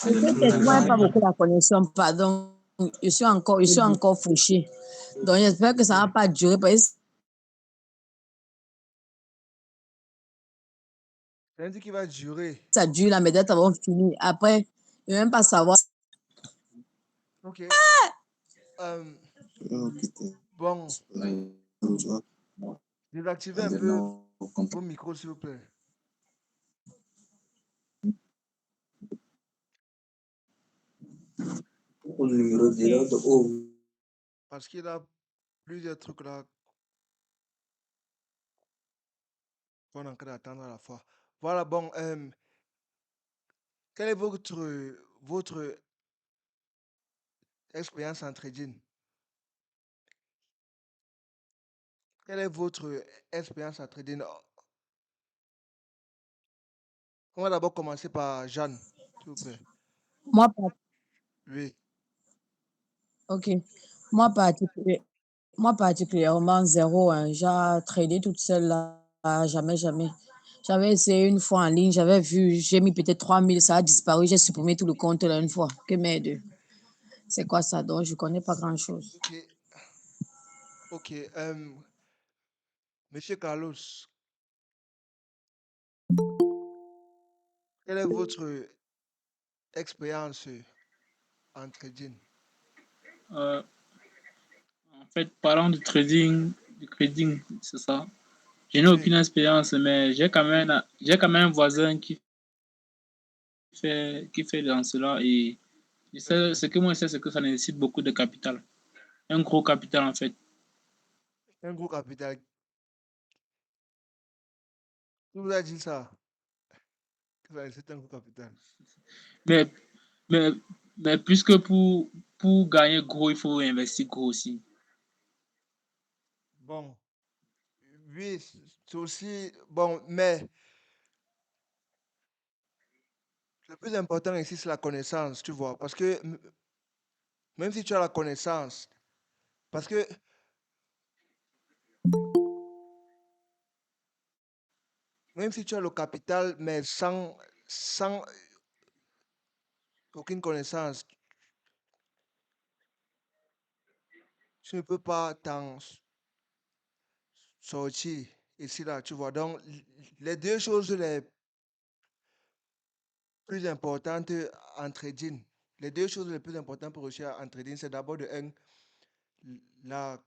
Peut-être moi, pas beaucoup la connexion, pardon. Je suis encore fauché. Donc, j'espère que ça ne va pas durer. Parce que C'est dit qu'il va durer. ça dure là, mais dès qu'on fini. Après, je ne vais même pas savoir. Ok. Bon, désactivez un peu vos micros, s'il vous plaît. Parce qu'il y a plusieurs trucs là qu'on est en train d'attendre à la fois. Voilà, bon, quelle est votre expérience en trading? Quelle est votre expérience en trading? On va d'abord commencer par Jeanne, s'il vous plaît. Moi, Oui. ok. Moi, particulièrement, zéro. Hein. J'ai tradé toute seule là. Jamais, jamais. J'avais essayé une fois en ligne. J'avais vu, j'ai mis peut-être 3000. Ça a disparu. J'ai supprimé tout le compte là une fois. Que merde. C'est quoi ça? Donc, je ne connais pas grand-chose. Ok. Ok. Monsieur Carlos, quelle est votre expérience en trading? Euh, En fait, parlant du trading, c'est ça. Je n'ai Oui. aucune expérience, mais j'ai quand même un voisin qui fait dans cela et je sais, ce que moi je sais, c'est que ça nécessite beaucoup de capital. Un gros capital en fait. Un gros capital. Qui vous a dit ça? Que ça nécessite un gros capital. Mais, mais, mais puisque pour gagner gros, il faut investir gros aussi. Bon, oui, c'est aussi bon, mais le plus important ici, c'est la connaissance, tu vois. Parce que même si tu as la connaissance, parce que même si tu as le capital, mais sans aucune connaissance, tu ne peux pas t'en sortir ici, là, tu vois. Donc, les deux choses les plus importantes en trading, les deux choses les plus importantes pour réussir en trading, c'est d'abord de un, la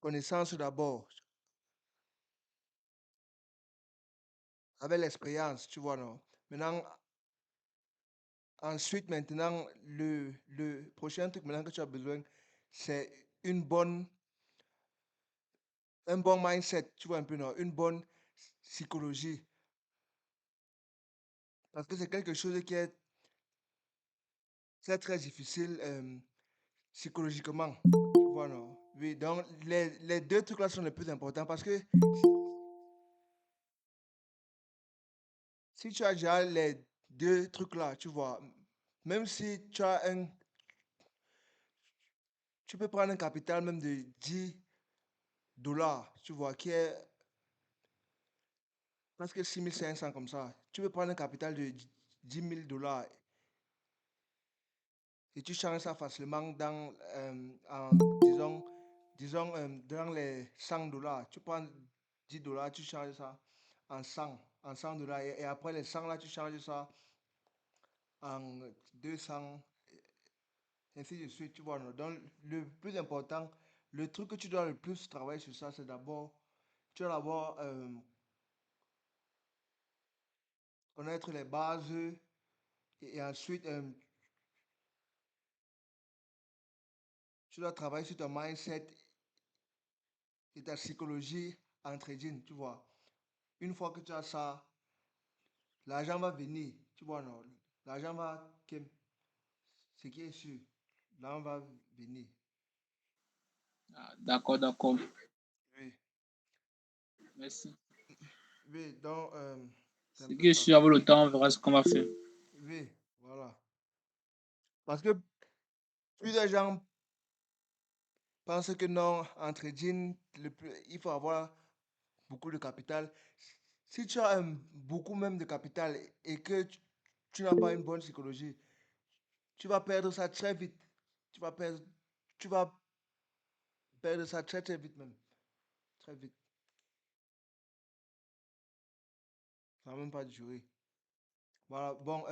connaissance d'abord, avec l'expérience, tu vois, non? Maintenant, ensuite, maintenant, le prochain truc maintenant que tu as besoin, c'est un bon mindset, tu vois un peu, non? Une bonne psychologie. Parce que c'est quelque chose qui est très, très difficile psychologiquement. Tu vois, non? Oui, donc les deux trucs-là sont les plus importants parce que si tu as déjà les deux trucs-là, tu vois, même si tu peux prendre un capital même de $10, tu vois, qui est presque 6500 comme ça. Tu peux prendre un capital de $10 000 et tu changes ça facilement dans les $100. Tu prends $10, tu changes ça en $100. Et après les 100 là, tu changes ça en 200, ainsi de suite, tu vois. Non? Donc, le plus important, le truc que tu dois le plus travailler sur ça, c'est d'abord, tu dois d'abord connaître les bases et ensuite, tu dois travailler sur ton mindset et ta psychologie en trading, tu vois. Une fois que tu as ça, l'argent va venir, tu vois, non? L'argent va, ce qui est sûr, l'argent va venir. Ah, d'accord, d'accord. Oui, Merci. oui, donc, c'est un C'est peu que ça. si avoir le temps, on verra ce qu'on va faire. Oui, voilà. Parce que plusieurs gens pensent que non, en trading, il faut avoir beaucoup de capital. Si tu as beaucoup même de capital et que tu n'as pas une bonne psychologie, tu vas perdre ça très vite. Tu vas perdre, tu vas perdre ça très très vite même. Très vite. Ça va même pas durer. Voilà, bon,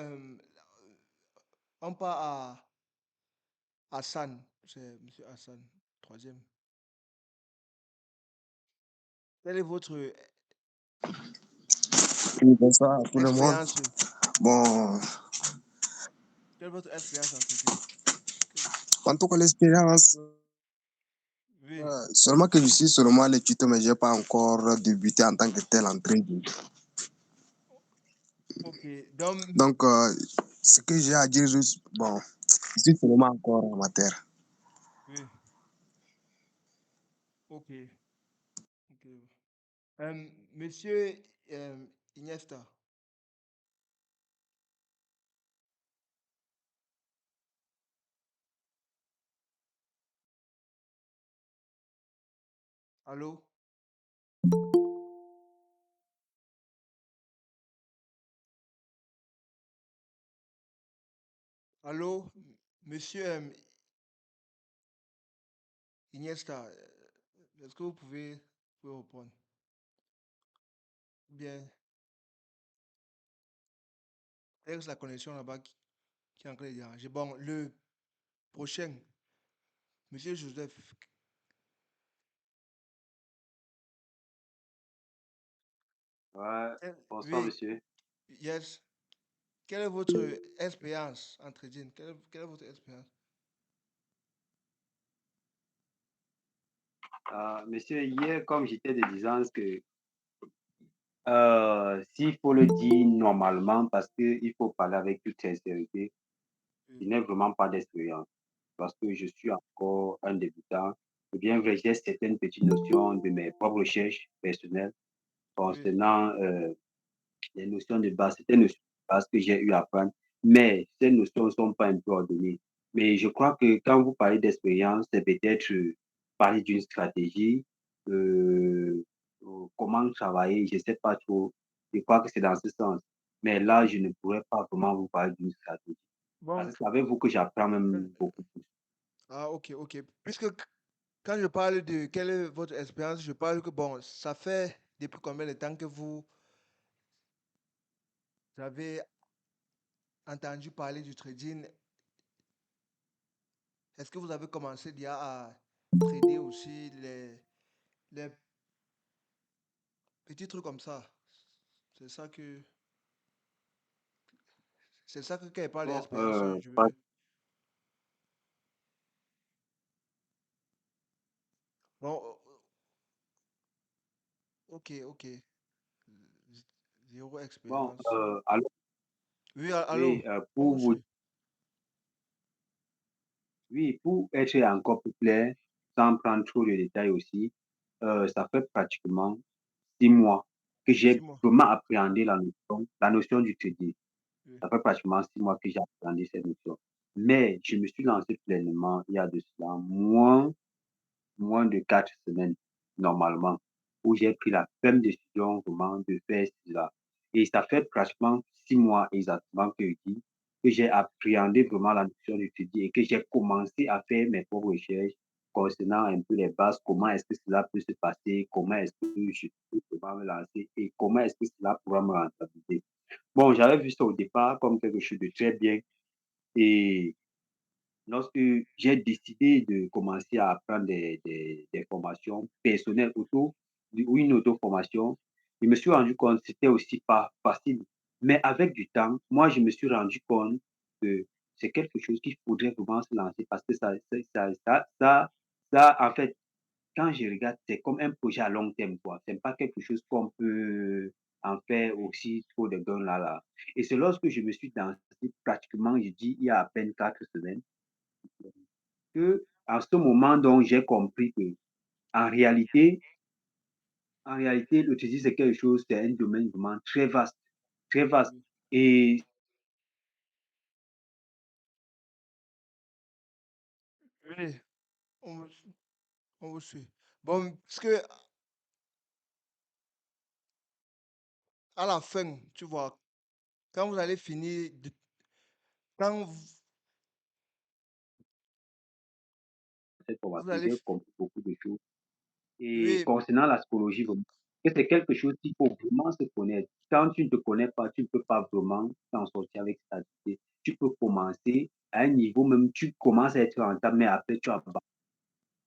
on part à Hassan. C'est Monsieur Hassan, troisième. Quelle est votre Oui, bonsoir à tout le monde. expérience? Bon, Quelle est votre expérience en trading? en tout cas, l'expérience, Oui, seulement que je suis seulement à l'étude, mais je n'ai pas encore débuté en tant que tel en trading. ok. Donc, Donc, ce que j'ai à dire, juste, bon, je suis seulement encore amateur. oui, ok. Ok. Monsieur Iniesta, allô? Allô? Monsieur Iniesta, est-ce que vous pouvez répondre? Bien, est-ce la connexion là-bas qui est en train de déranger? Bon, le prochain, Monsieur Joseph, Ouais, bonsoir oui, monsieur. yes. Quelle est votre expérience en trading? Quelle est votre expérience? Monsieur, hier, comme j'étais de disance que s'il faut le dire normalement, parce qu'il faut parler avec toute sincérité, Oui, je n'ai vraiment pas d'expérience, parce que je suis encore un débutant. Et bien vrai, j'ai certaines petites notions de mes propres recherches personnelles oui. concernant les notions de base, c'était une notion de base que j'ai eu à apprendre, mais ces notions ne sont pas un peu ordonnées. Mais je crois que quand vous parlez d'expérience, c'est peut-être parler d'une stratégie, euh, comment travailler, je ne sais pas trop. Je crois que c'est dans ce sens. Mais là, je ne pourrais pas vraiment vous parler d'une stratégie. Parce Bon, que savez-vous que j'apprends même beaucoup plus. ah, ok, ok. Puisque quand je parle de quelle est votre expérience, je parle que bon, ça fait depuis combien de temps que vous avez entendu parler du trading? Est-ce que vous avez commencé déjà à trader aussi les petits trucs comme ça? C'est ça que, c'est ça que quand je parle Bon, d'expérience, je pas- veux. Bon, ok, ok. Zéro bon, expérience. alors, Oui, allô, oui, on vous suit. oui, pour être encore plus clair, sans prendre trop de détails aussi, ça fait pratiquement 6 mois que j'ai Dis-moi. vraiment appréhendé la notion du trading. Oui, Ça fait pratiquement 6 mois que j'ai appréhendé cette notion. Mais je me suis lancé pleinement il y a de cela moins de 4 semaines, normalement, où j'ai pris la ferme décision vraiment de faire cela. Et ça fait pratiquement 6 mois exactement que je dis que j'ai appréhendé vraiment la notion du crédit et que j'ai commencé à faire mes propres recherches concernant un peu les bases, comment est-ce que cela peut se passer, comment est-ce que je peux vraiment me lancer et comment est-ce que cela pourra me rentabiliser. Bon, j'avais vu ça au départ comme quelque chose de très bien et lorsque j'ai décidé de commencer à apprendre des formations personnelles auto ou une auto-formation, je me suis rendu compte que c'était aussi pas facile. Mais avec du temps, moi, je me suis rendu compte que c'est quelque chose qu'il faudrait vraiment se lancer parce que en fait, quand je regarde, c'est comme un projet à long terme, quoi. C'est pas quelque chose qu'on peut en faire aussi trop de gains là, là. Et c'est lorsque je me suis lancé pratiquement, je dis, il y a à peine 4 semaines, que à ce moment donc j'ai compris que en réalité, en réalité, l'autisme c'est quelque chose, c'est un domaine vraiment très vaste, très vaste. oui. Et Oui, on vous suit. On vous suit. Bon, parce que à la fin, tu vois, quand vous allez finir, quand Cette vous formation, allez, j'ai compris beaucoup de choses. Et oui, concernant la psychologie, vraiment, que c'est quelque chose qu'il faut vraiment se connaître. Quand tu ne te connais pas, tu ne peux pas vraiment t'en sortir avec stabilité. Tu peux commencer à un niveau, même tu commences à être rentable, mais après tu as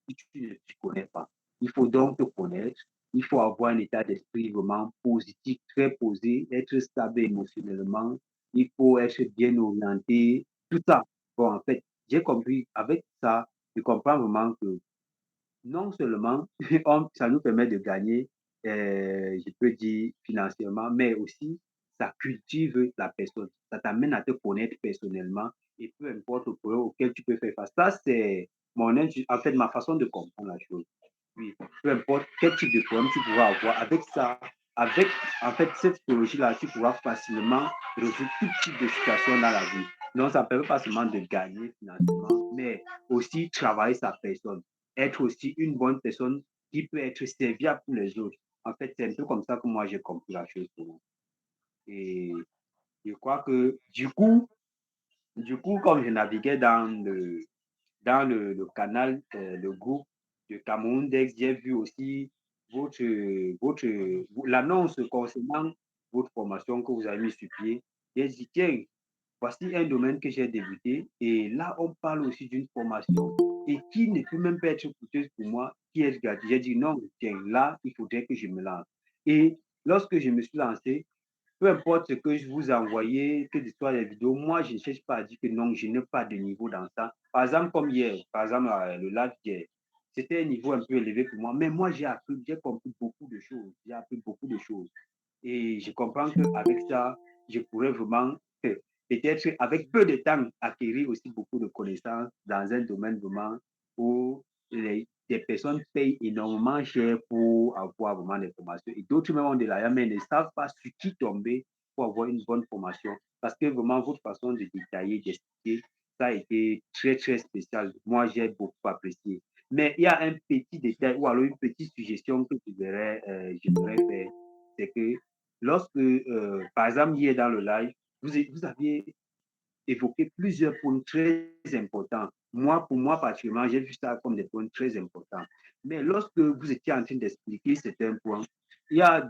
si tu ne te connais pas. Il faut donc te connaître. Il faut avoir un état d'esprit vraiment positif, très posé, être stable émotionnellement. Il faut être bien orienté. Tout ça. Bon, en fait, j'ai compris. Avec ça, je comprends vraiment que non seulement ça nous permet de gagner, je peux dire financièrement, mais aussi ça cultive la personne. Ça t'amène à te connaître personnellement et peu importe le problème auquel tu peux faire face. Ça, c'est en fait, ma façon de comprendre la chose. Oui, peu importe quel type de problème tu pourras avoir, avec ça, avec en fait cette psychologie-là, tu pourras facilement résoudre tout type de situation dans la vie. Donc, ça ne permet pas seulement de gagner financièrement, mais aussi travailler sa personne, être aussi une bonne personne qui peut être serviable pour les autres. En fait, c'est un peu comme ça que moi j'ai compris la chose pour moi. Et je crois que du coup, comme je naviguais dans le canal, le groupe de Cameroun Dex, j'ai vu aussi votre, votre, mhm, l'annonce concernant votre formation que vous avez mis sur pied. J'ai dit, tiens, voici un domaine que j'ai débuté et là, on parle aussi d'une formation et qui ne peut même pas être coûteuse pour moi, qui est gratuite. J'ai dit, non, tiens, là, il faudrait que je me lance. Et lorsque je me suis lancé, peu importe ce que je vous ai envoyé, que ce soit les vidéos, moi, je ne cherche pas à dire que non, je n'ai pas de niveau dans ça. Par exemple, comme hier, par exemple, le live d'hier, c'était un niveau un peu élevé pour moi, mais moi, j'ai appris, j'ai compris beaucoup de choses. J'ai appris beaucoup de choses. Et je comprends qu'avec ça, je pourrais vraiment, peut-être avec peu de temps, acquérir aussi beaucoup de connaissances dans un domaine vraiment où des personnes payent énormément cher pour avoir vraiment des formations. Et d'autres même ont de l'argent, mais ne savent pas sur qui tomber pour avoir une bonne formation. Parce que vraiment, votre façon de détailler, d'expliquer, ça a été très, très spécial. Moi, j'ai beaucoup apprécié. Mais il y a un petit détail ou alors une petite suggestion que j'aimerais faire. C'est que lorsque, par exemple, hier dans le live, vous aviez évoqué plusieurs points très importants. Moi, pour moi, particulièrement, j'ai vu ça comme des points très importants. Mais lorsque vous étiez en train d'expliquer certains points, il y a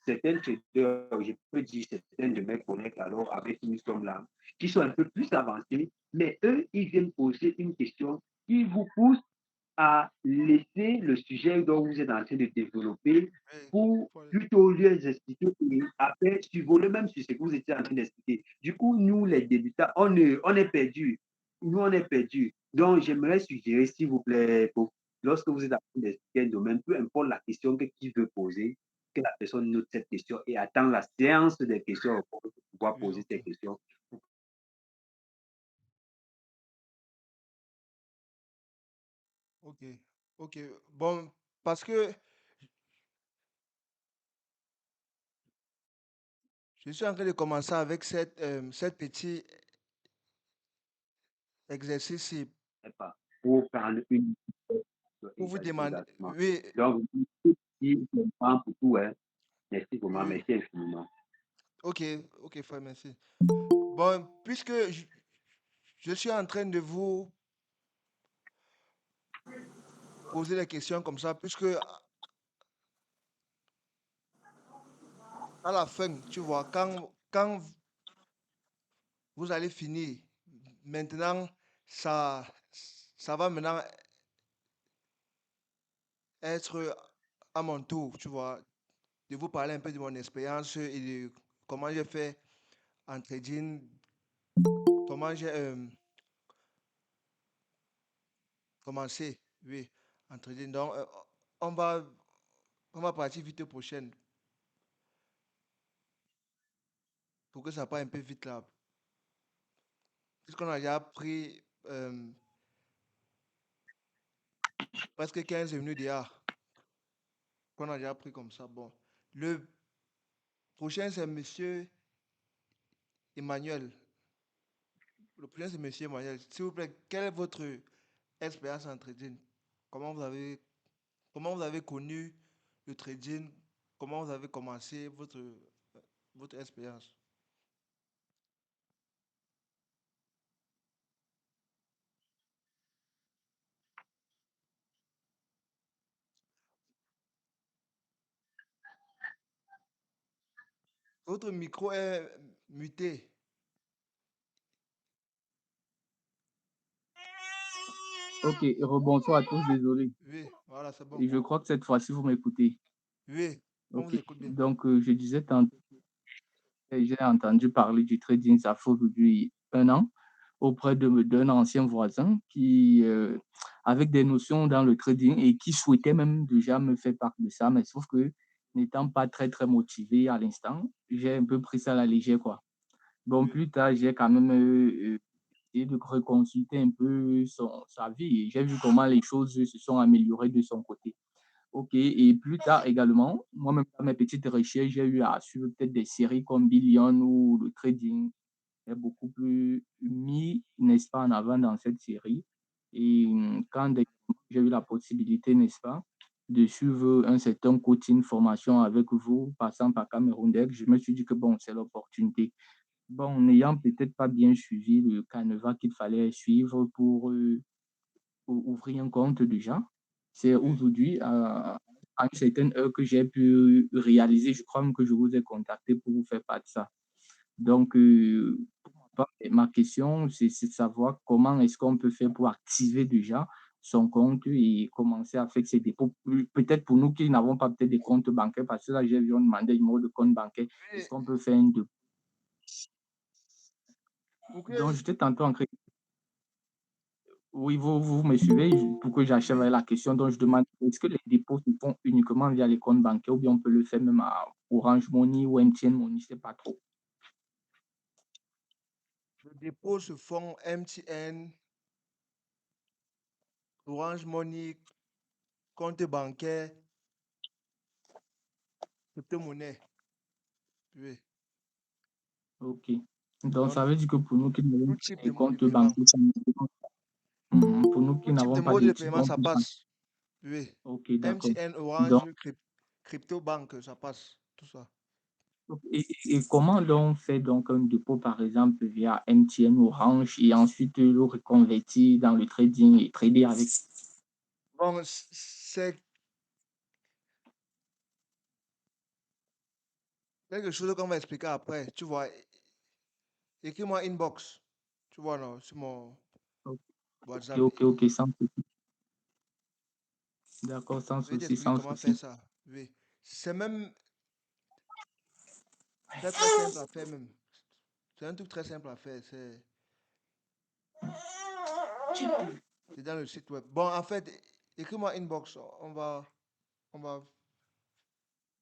certains traders, je peux dire certains de mes collègues alors avec qui nous sommes là, qui sont un peu plus avancés, mais eux, ils viennent poser une question qui vous pousse à laisser le sujet dont vous êtes en train de développer oui, pour faut- plutôt lui expliquer et après survoler même sur ce que vous étiez en train d'expliquer. Du coup, nous, les débutants, on est perdus. Nous, on est perdus. Donc, j'aimerais suggérer, s'il vous plaît, lorsque vous êtes en train d'expliquer un domaine, peu importe la question que qui veut poser, que la personne note cette question et attend la séance des questions pour pouvoir oui, poser ok, ces questions. ok, ok. Bon, parce que je suis en train de commencer avec cette petit exercice Pas pour prendre une pour vous demander. exactement. Oui, Donc, si je prends pour tout, hein. Merci vraiment, oui, merci infiniment. ok, ok, frère, merci. Bon, puisque je suis en train de vous poser des questions comme ça, puisque à la fin, tu vois, quand vous allez finir, maintenant, ça, ça va maintenant être à mon tour, tu vois, de vous parler un peu de mon expérience et de comment j'ai fait en trading, comment j'ai commencé, oui, en trading. Donc, on va, on va partir vite prochaine pour que ça parte un peu vite là. Puisqu'on a déjà pris presque 15 minutes déjà, qu'on a déjà pris comme ça. Bon, le prochain, c'est Monsieur Emmanuel. Le prochain, c'est Monsieur Emmanuel. S'il vous plaît, quelle est votre expérience en trading? Comment vous avez, comment vous avez connu le trading? Comment vous avez commencé votre... votre expérience. Votre micro est muté. Ok, rebonsoir à tous, désolé. Oui, voilà, c'est bon. Et je crois que cette fois-ci, vous m'écoutez. Oui, on vous Ok, écoute bien. donc je disais tantôt, j'ai entendu parler du trading, ça fait aujourd'hui 1 an, auprès d'un ancien voisin qui, avec des notions dans le trading et qui souhaitait même déjà me faire part de ça, mais sauf que n'étant pas très, très motivé à l'instant, j'ai un peu pris ça à la légère, quoi. Bon, Oui, plus tard, j'ai quand même essayé de reconsulter un peu sa vie et j'ai vu comment les choses se sont améliorées de son côté. Ok, et plus tard également, moi-même dans mes petites recherches, j'ai eu à suivre peut-être des séries comme Billion ou le trading est beaucoup plus mis, n'est-ce pas, en avant dans cette série. Et quand j'ai eu la possibilité, n'est-ce pas, de suivre un certain coaching formation avec vous, passant par Cameroun Deck, je me suis dit que bon, c'est l'opportunité. Bon, n'ayant peut-être pas bien suivi le canevas qu'il fallait suivre pour ouvrir un compte déjà, c'est oui. aujourd'hui, à une certaine heure, que j'ai pu réaliser. Je crois même que je vous ai contacté pour vous faire part de ça. Donc, ma question, c'est de savoir comment est-ce qu'on peut faire pour activer déjà son compte et commencer à faire ses dépôts. Peut-être pour nous qui n'avons pas peut-être des comptes bancaires, parce que là, j'ai vu, on demandait le numéro de compte bancaire. Est-ce Oui, qu'on peut faire un dépôt? pour que, Donc, j'étais tantôt en train. Oui, vous me suivez pour que j'achève oui, la question. Donc, je demande, est-ce que les dépôts se font uniquement via les comptes bancaires ou bien on peut le faire même à Orange Money ou MTN Money, je ne sais pas trop. les dépôts se font MTN, Orange Money, compte bancaire, crypto-monnaie. Oui. OK. Donc, Donc, ça veut dire que pour nous qui n'avons tout pas type de des mode de comptes paiement. bancaires, pour nous qui Tout type de n'avons pas mode de des paiement, comptes ça bancaires. passe. Oui. OK, d'accord. MTN, Donc, Orange, Crypto Bank, ça passe. Tout ça. et comment l'on fait donc un dépôt, par exemple, via MTN Orange et ensuite le reconvertir dans le trading et trader avec? Bon, c'est quelque chose qu'on va expliquer après. Tu vois, écris-moi inbox. Tu vois, non, sur mon OK, WhatsApp. OK, OK, sans souci. D'accord, sans Je vais souci, t'expliquer sans comment faire souci. ça. Oui. C'est même très, très simple à faire, même. C'est un truc très simple à faire. C'est dans le site web. Bon, en fait, écris-moi inbox. On va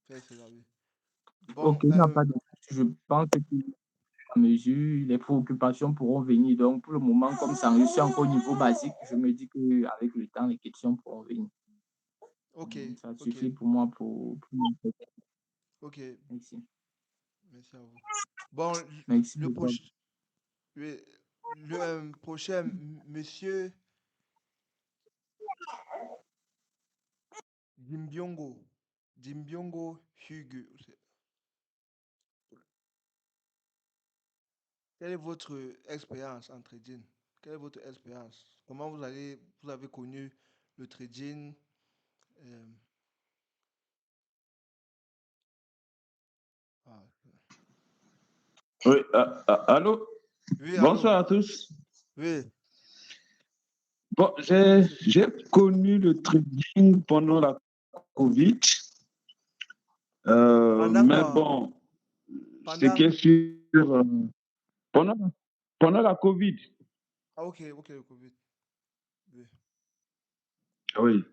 faire cela, oui. OK, Bon, il n'y a pas de souci. Je pense que à mesure, les préoccupations pourront venir. Donc, pour le moment, comme ça, je suis encore au niveau basique, je me dis qu'avec le temps, les questions pourront venir. ok, Ça ok, suffit pour moi pour ok. Merci. Merci à vous. Bon, Merci le beaucoup. prochain, oui, le prochain, monsieur Dimbiongo. Dimbiongo Hugo. Quelle est votre expérience en trading? Quelle est votre expérience? Comment vous avez connu le trading? euh, ah, Oui, allô? oui, allô? Bonsoir à tous. Oui, Bon, on vous j'ai écoute. connu le trading pendant la Covid, Pendant mais quoi? bon, ce qui Pendant. est sûr, pendant, pendant la Covid, Ah, ok, ok, le Covid. Oui. oui.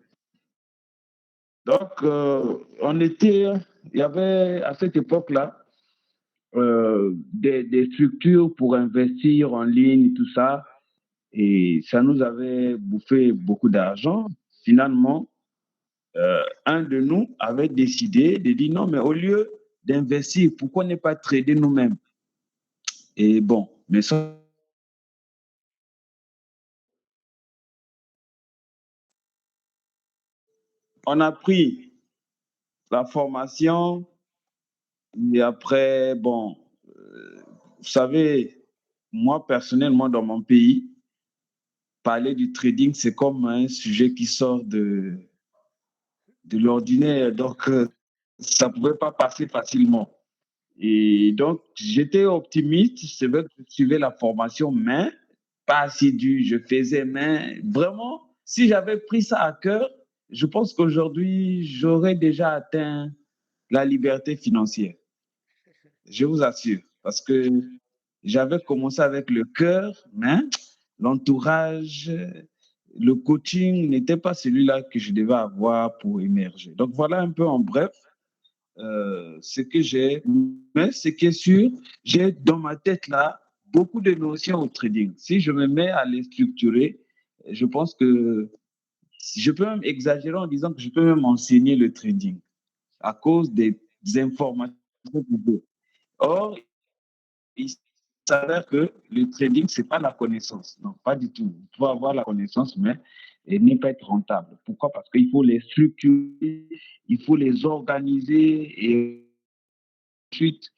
Donc, il y avait à cette époque-là des structures pour investir en ligne, tout ça, et ça nous avait bouffé beaucoup d'argent. Finalement, un de nous avait décidé de dire non, mais au lieu d'investir, pourquoi ne pas trader nous-mêmes? Et bon, mais ça, on a pris la formation, Et après, bon, vous savez, moi personnellement, dans mon pays, parler du trading, c'est comme un sujet qui sort de l'ordinaire. Donc, ça ne pouvait pas passer facilement. Et donc, j'étais optimiste. C'est vrai que je suivais la formation, mais pas assidu. Je faisais, mais vraiment, si j'avais pris ça à cœur, je pense qu'aujourd'hui, j'aurais déjà atteint la liberté financière. Je vous assure. Parce que j'avais commencé avec le cœur, mais l'entourage, le coaching n'était pas celui-là que je devais avoir pour émerger. Donc, voilà un peu en bref ce que j'ai. Mais ce qui est sûr, j'ai dans ma tête là beaucoup de notions au trading. Si je me mets à les structurer, je pense que je peux même exagérer en disant que je peux même enseigner le trading à cause des informations que j'ai. Or, il s'avère que le trading, c'est pas la connaissance. Non, pas du tout. Il faut avoir la connaissance, mais ne pas être rentable. Pourquoi? Parce qu'il faut les structurer, il faut les organiser et ensuite,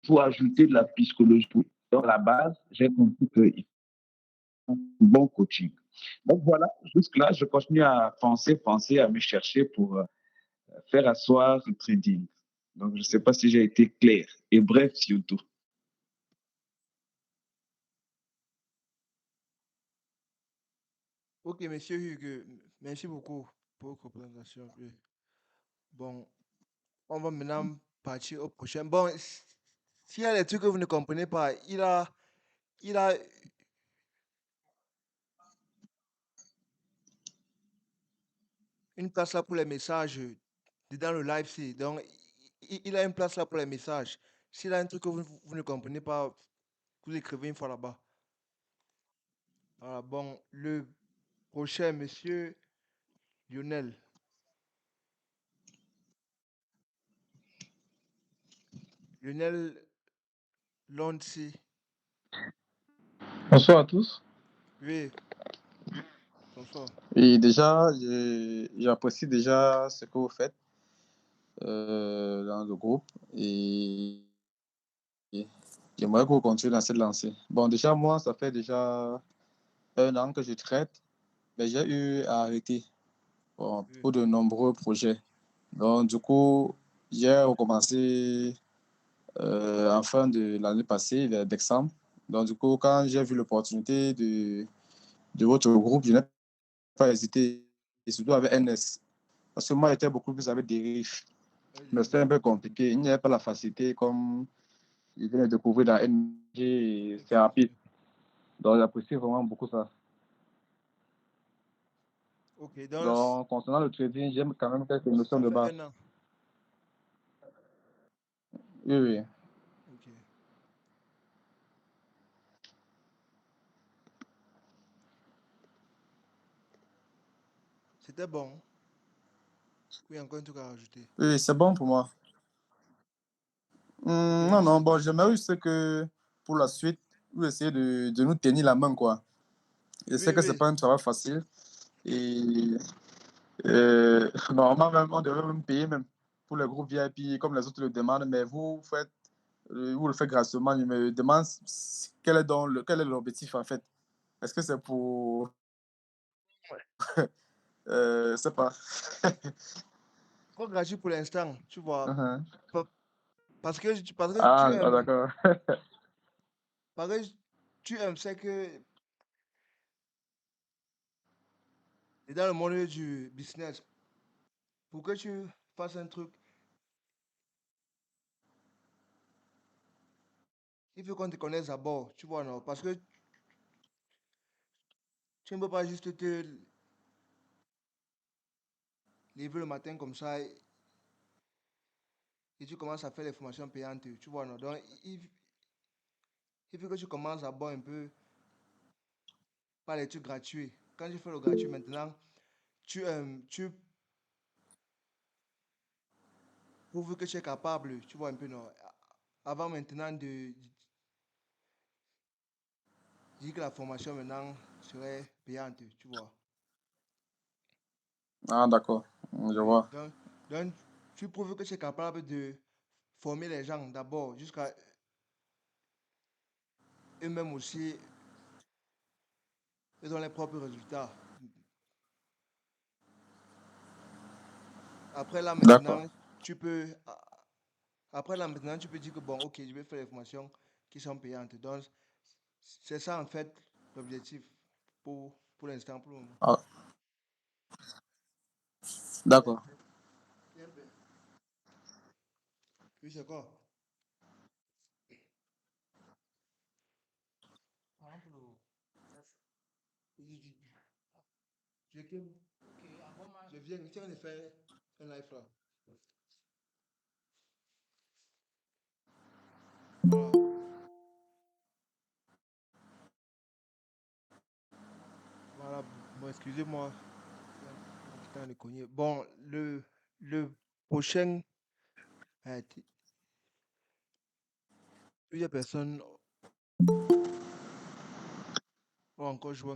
il faut ajouter de la psychologie. Dans la base, j'ai compris qu'il faut un bon coaching. Donc voilà, jusque-là, je continue à penser, à me chercher pour faire asseoir le trading. Donc, je ne sais pas si j'ai été clair et bref surtout. Ok, monsieur Hugues, merci beaucoup pour votre présentation. Bon, on va maintenant partir au prochain. Bon, s'il y a des trucs que vous ne comprenez pas, il a une place là pour les messages dans le live. Donc, il a une place là pour les messages. S'il a un truc que vous ne comprenez pas, vous écrivez une fois là-bas. Voilà, bon, le prochain, monsieur Lionel. Lionel Lonsi. Bonsoir à tous. Oui, bonsoir. Et déjà, j'apprécie déjà ce que vous faites dans le groupe et j'aimerais que vous continuiez dans cette lancée. Bon, déjà, moi, ça fait déjà 1 an que je traite, mais j'ai eu à arrêter Oui, pour de nombreux projets. Donc, du coup, j'ai recommencé en fin de l'année passée, vers décembre. Donc, du coup, quand j'ai vu l'opportunité de votre groupe, je n'ai pas hésité, et surtout avec NS. Parce que moi, j'étais beaucoup plus avec des riches. oui, je Mais c'était vois. un peu compliqué. Il n'y avait pas la facilité comme je viens de découvrir dans NG et c'est rapide. Effectivement. Donc, j'apprécie vraiment beaucoup ça. Ok, donc Donc, concernant le trading, j'aime quand même quelques notions ça de fait base. 1 an. Oui, oui. Ok. C'était bon. Oui, encore un truc à rajouter. Oui, c'est bon pour moi. Ok, Non, non, bon, j'aimerais juste que pour la suite, vous essayez de nous tenir la main, quoi. Je sais oui, que c'est oui. pas un travail facile et normalement, même, on devrait même payer même pour les groupes VIP comme les autres le demandent, mais vous le faites gracieusement. Je me demande quel est l'objectif en fait. Est-ce que c'est pour. C'est pas. Trop gratuit pour l'instant, tu vois. Uh-huh. Pa- parce que Ah, d'accord. tu aimes, c'est que dans le monde du business, pour que tu fasses un truc, il faut qu'on te connaisse d'abord, tu vois, non? Parce que tu ne peux pas juste te lever le matin comme ça et tu commences à faire les formations payantes, tu vois, non? Donc, il faut que tu commences d'abord un peu par les trucs gratuits. Quand tu fais le gratuit maintenant, tu prouves que tu es capable, tu vois un peu, non? Avant maintenant de dire que la formation maintenant serait payante, tu vois. Ah, d'accord. Je Oui, vois. donc tu prouves que tu es capable de former les gens d'abord jusqu'à eux-mêmes aussi, ils ont leurs propres résultats. Après là, D'accord. maintenant, tu peux, après là, maintenant, tu peux dire que bon, ok, je vais faire les formations qui sont payantes. Donc, c'est ça en fait l'objectif pour l'instant, pour le moment. Ah, d'accord. Oui, c'est quoi? Par exemple, je viens, tiens, de faire un live là. Voilà. Voilà, bon, excusez-moi. Putain, de cogner. Bon, le prochain, plusieurs personnes ont encore joué.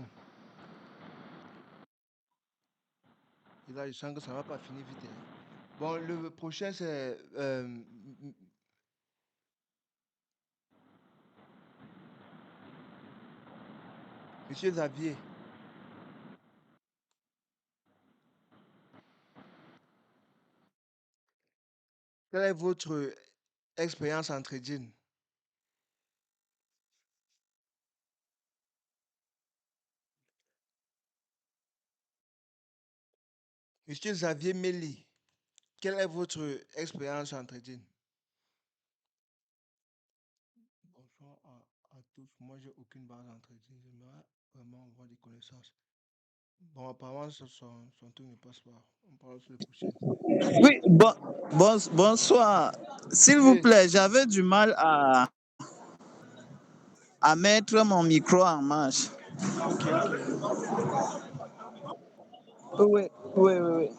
Et là, je sens que ça va pas finir vite, hein. Bon, le prochain, c'est Monsieur Xavier. Quelle est votre expérience en trading? Monsieur Xavier Meli, quelle est votre expérience en trading? Bonsoir à tous. Moi, j'ai aucune base en trading. J'aimerais vraiment avoir des connaissances. Bon, apparemment, son truc ne passe pas. On parle sur le prochain. Oui, bonsoir. S'il vous Oui, plaît, j'avais du mal à mettre mon micro en marche. ok, ok. Oui, oui, oui, oui.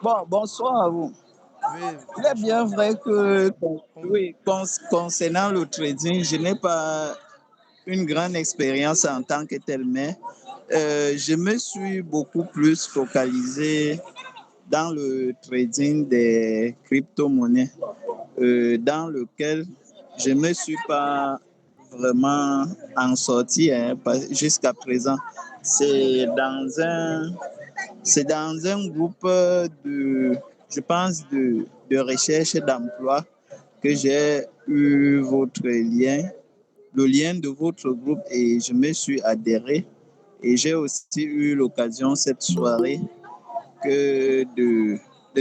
Bon, bonsoir à vous. Oui, Il est bien bonsoir. vrai que, Comme- oui, concernant le trading, je n'ai pas une grande expérience en tant que tel, mais je me suis beaucoup plus focalisé dans le trading des crypto-monnaies, dans lequel je ne me suis pas vraiment en sorti jusqu'à présent. C'est dans un, c'est dans un groupe je pense, de recherche d'emploi que j'ai eu votre lien, le lien de votre groupe et je me suis adhéré. Et j'ai aussi eu l'occasion cette soirée de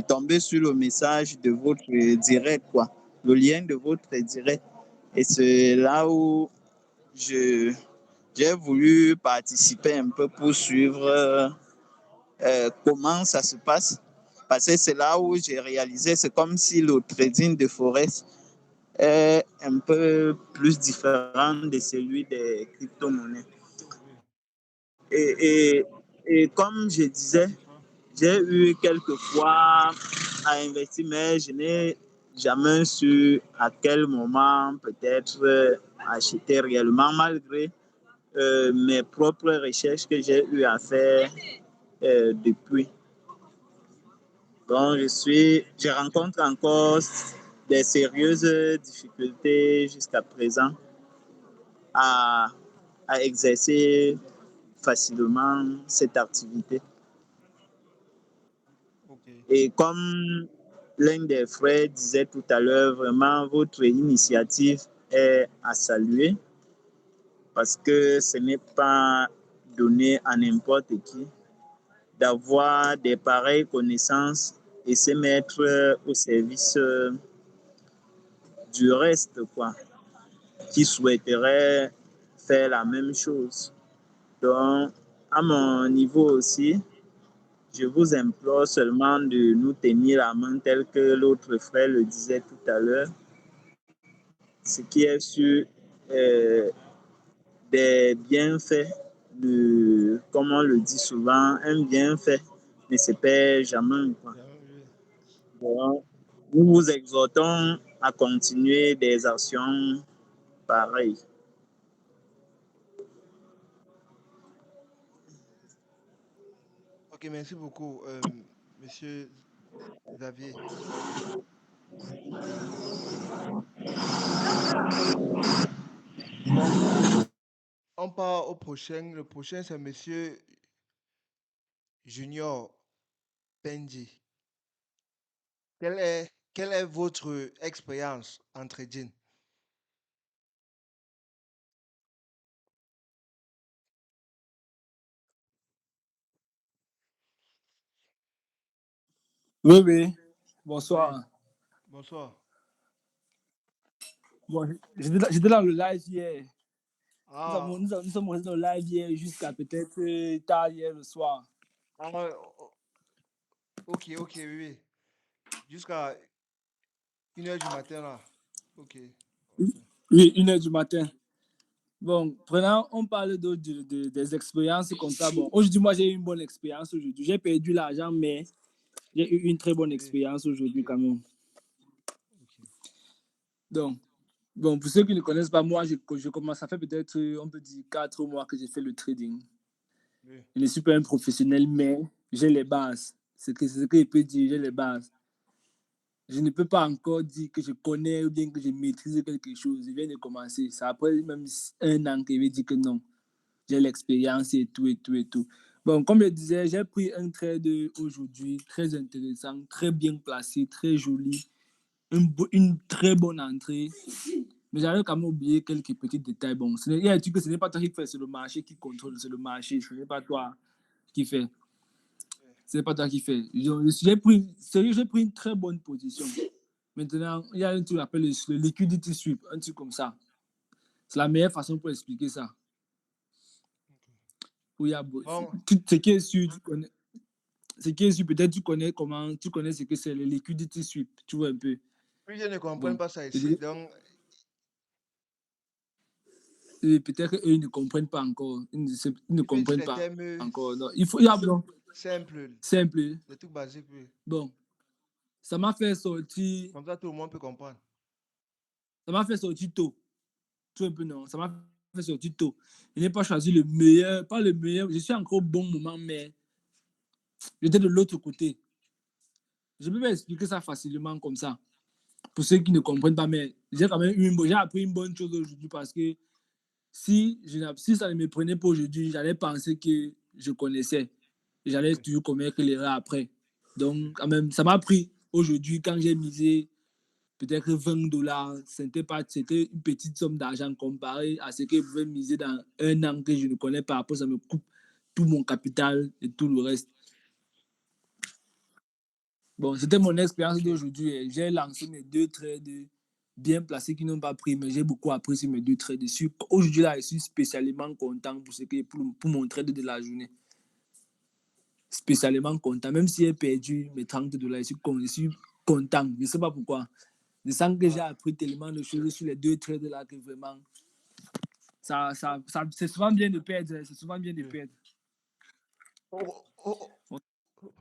tomber sur le message de votre direct, quoi, le lien de votre direct. Et c'est là où je, j'ai voulu participer un peu pour suivre comment ça se passe. Parce que c'est là où j'ai réalisé, c'est comme si le trading de Forex est un peu plus différent de celui des crypto-monnaies. Oui, Et, et, et comme je disais, différent. j'ai eu quelques fois à investir, mais je n'ai jamais su à quel moment peut-être acheter réellement, malgré mes propres recherches que j'ai eu à faire depuis. Donc, je rencontre encore des sérieuses difficultés jusqu'à présent à, à exercer facilement cette activité. Ok. Et comme l'un des frères disait tout à l'heure, vraiment, votre initiative est à saluer parce que ce n'est pas donné à n'importe qui d'avoir des pareilles connaissances et se mettre au service du reste, quoi, qui souhaiterait faire la même chose. Donc, à mon niveau aussi, je vous implore seulement de nous tenir la main tel que l'autre frère le disait tout à l'heure, ce qui est sur euh, des bienfaits, comme on le dit souvent, un bienfait ne se perd jamais, quoi. Oui. Donc, nous vous exhortons à continuer des actions pareilles. Ok, merci beaucoup, Monsieur Xavier. Bon, on part au prochain. Le prochain, c'est Monsieur Junior Benji. Quelle est votre expérience en trading? Oui, Oui, bonsoir. bonsoir. Bon, j'étais dans le live hier. Ah, Nous sommes restés dans le live hier jusqu'à peut-être tard hier le soir. ok, oui, oui. Jusqu'à 1h du matin, là. Ok. Oui, 1h du matin. Bon, prenant, on parle des expériences comme ça. Bon, aujourd'hui, moi, j'ai eu une bonne expérience aujourd'hui. J'ai perdu l'argent, mais j'ai eu une très bonne Oui, expérience aujourd'hui ok, quand même. ok. Donc, bon, pour ceux qui ne connaissent pas, moi, je commence, ça fait peut-être, on peut dire, 4 mois que j'ai fait le trading. Oui, Je ne suis pas un professionnel, mais j'ai les bases. C'est ce que je peux dire, j'ai les bases. Je ne peux pas encore dire que je connais ou bien que je maîtrise quelque chose. Je viens de commencer. C'est après même 1 an que je vais dire que non. J'ai l'expérience et tout, et tout, et tout. Bon, comme je disais, j'ai pris un trade aujourd'hui très intéressant, très bien placé, très joli. Une très bonne entrée. Mais j'avais quand même oublié quelques petits détails. Bon, il y a un truc que ce n'est pas toi qui fais, c'est le marché qui contrôle, c'est le marché. Ce n'est pas toi qui fais. Ce n'est pas toi qui fais. J'ai pris une très bonne position. Maintenant, il y a un truc qu'on appelle le liquidity sweep, un truc comme ça. C'est la meilleure façon pour expliquer ça. Où il y a, bon, ce qui est sûr, tu connais. Ce qui est sûr, peut-être tu connais comment, tu connais ce que c'est le liquidity sweep, tu vois un peu. puis je ne comprends Bon, pas ça ici. Donc, peut-être qu'eux ils ne comprennent pas encore. Ils ne il faut dire comprennent des pas termes encore. Non, il y a bon, simples, simple. des trucs basiques. Oui. Bon, ça m'a fait sortir, Comme ça, tout le monde peut comprendre. ça m'a fait sortir tôt. Tout un peu, non. Ça m'a fait sortir tôt. Je n'ai pas choisi le meilleur, pas le meilleur. Je suis encore au bon moment, mais j'étais de l'autre côté. Je peux pas expliquer ça facilement comme ça. Pour ceux qui ne comprennent pas, mais j'ai quand même j'ai appris une bonne chose aujourd'hui parce que si ça ne me prenait pas aujourd'hui, j'allais penser que je connaissais. J'allais Oui, toujours commettre l'erreur après. oui. Donc, quand même, ça m'a pris aujourd'hui quand j'ai misé peut-être $20. C'était une petite somme d'argent comparée à ce que je pouvais miser dans 1 an que je ne connais pas. Après, ça me coupe tout mon capital et tout le reste. Bon, c'était mon expérience Ok. d'aujourd'hui. J'ai lancé mes 2 trades bien placés qui n'ont pas pris, mais j'ai beaucoup appris sur mes 2 trades. Aujourd'hui, là, je suis spécialement content pour mon trade de la journée. Spécialement content. Même si j'ai perdu mes $30, je suis content. Je ne sais pas pourquoi. Je sens que j'ai Ah, appris tellement de choses sur les 2 trades là que vraiment, c'est souvent bien de perdre. C'est souvent bien de oui. perdre. Oh,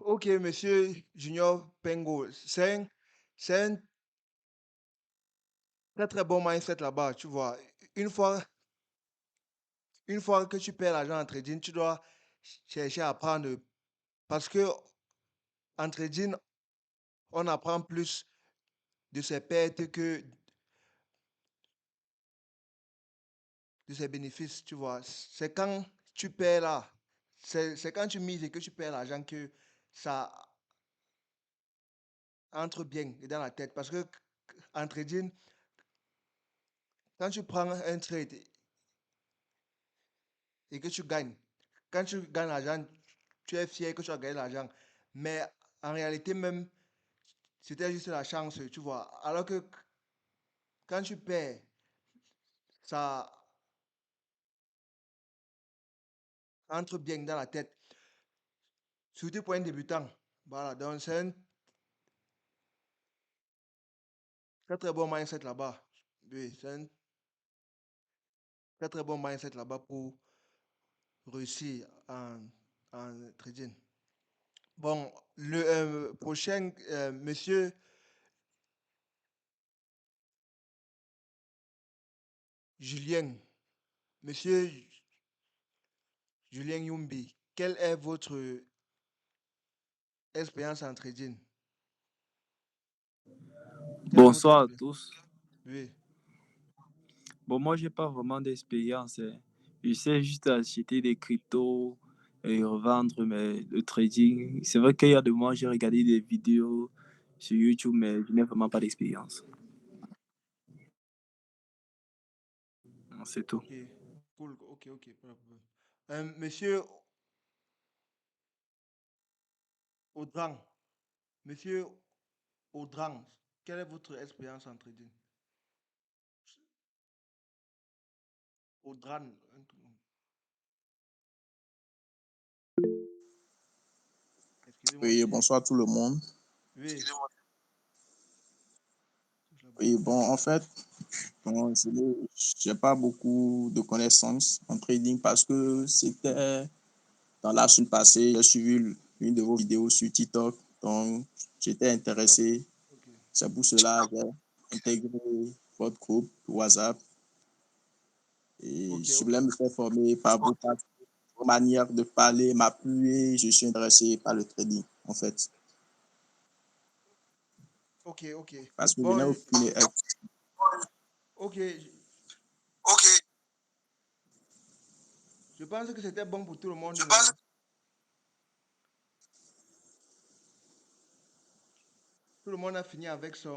ok, monsieur Junior Pengo. C'est un très très bon mindset là-bas, tu vois. Une fois, une fois que tu perds l'argent en trading, tu dois chercher à apprendre. Parce que en trading, on apprend plus de ses pertes que de ses bénéfices, tu vois. C'est quand tu perds là, c'est quand tu mises et que tu perds l'argent que ça entre bien dans la tête. Parce que en trading, quand tu prends un trade et que tu gagnes, quand tu gagnes l'argent, tu es fier que tu as gagné l'argent. Mais en réalité même, c'était juste la chance, tu vois. Alors que quand tu perds, ça entre bien dans la tête. Surtout pour un débutant. Voilà, donc c'est un très très bon mindset là-bas. Oui, c'est un très très bon mindset là-bas pour réussir en trading. Bon, le prochain, monsieur Julien, monsieur Julien Yumbi, quelle est votre expérience en trading? Quelle est votre Bonsoir à expérience? tous. Oui. Bon, moi, j'ai pas vraiment d'expérience, hein. Je sais juste acheter des cryptos et revendre, mais le trading, c'est vrai qu'il y a de moi, j'ai regardé des vidéos sur YouTube, mais je n'ai vraiment pas d'expérience. C'est tout. Ok, cool, ok, pas de problème. Monsieur Audran, monsieur Audran, quelle est votre expérience en trading? Audran, un truc comme- excusez-moi Oui, si... bonsoir tout le monde. Oui, Oui, bon, en fait, bon, j'ai pas beaucoup de connaissances en trading parce que c'était dans la semaine passée, j'ai suivi une de vos vidéos sur TikTok, donc j'étais TikTok, intéressé. ok. C'est pour cela que j'ai intégré votre groupe WhatsApp et Ok, je ok. voulais me faire former par votre manière de parler, m'appuyer. Je suis intéressé par le trading, en fait, Ok, ok. parce que je Bon, n'ai aucune. ok, je pense que c'était bon pour tout le monde, non? Tout le monde a fini avec son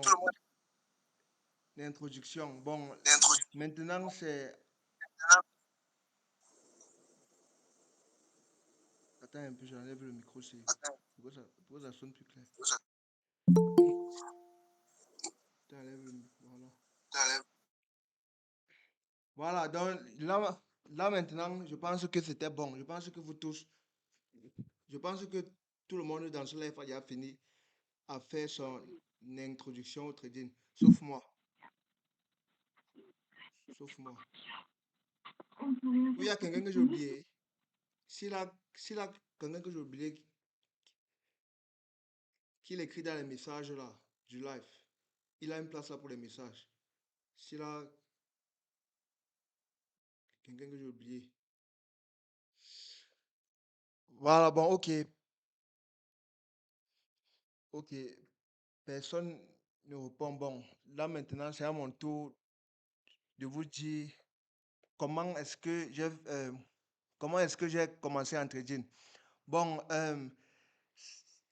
introduction. Bon, maintenant c'est... Attends un peu, j'enlève le micro, c'est... Pourquoi ça sonne plus clair? J'enlève le micro, voilà. Voilà, donc là maintenant, je pense que c'était bon. Je pense que vous tous, je pense que tout le monde dans ce live a fini à faire son introduction au trading, sauf moi, sauf moi. Ou il y a quelqu'un que j'ai oublié. S'il a quelqu'un que j'ai oublié, qu'il écrit dans les messages là, du live, il a une place là pour les messages. S'il a quelqu'un que j'ai oublié. Voilà, bon, ok, ok. Personne ne répond. Bon, là maintenant, c'est à mon tour de vous dire comment est-ce que j'ai commencé en trading. Bon,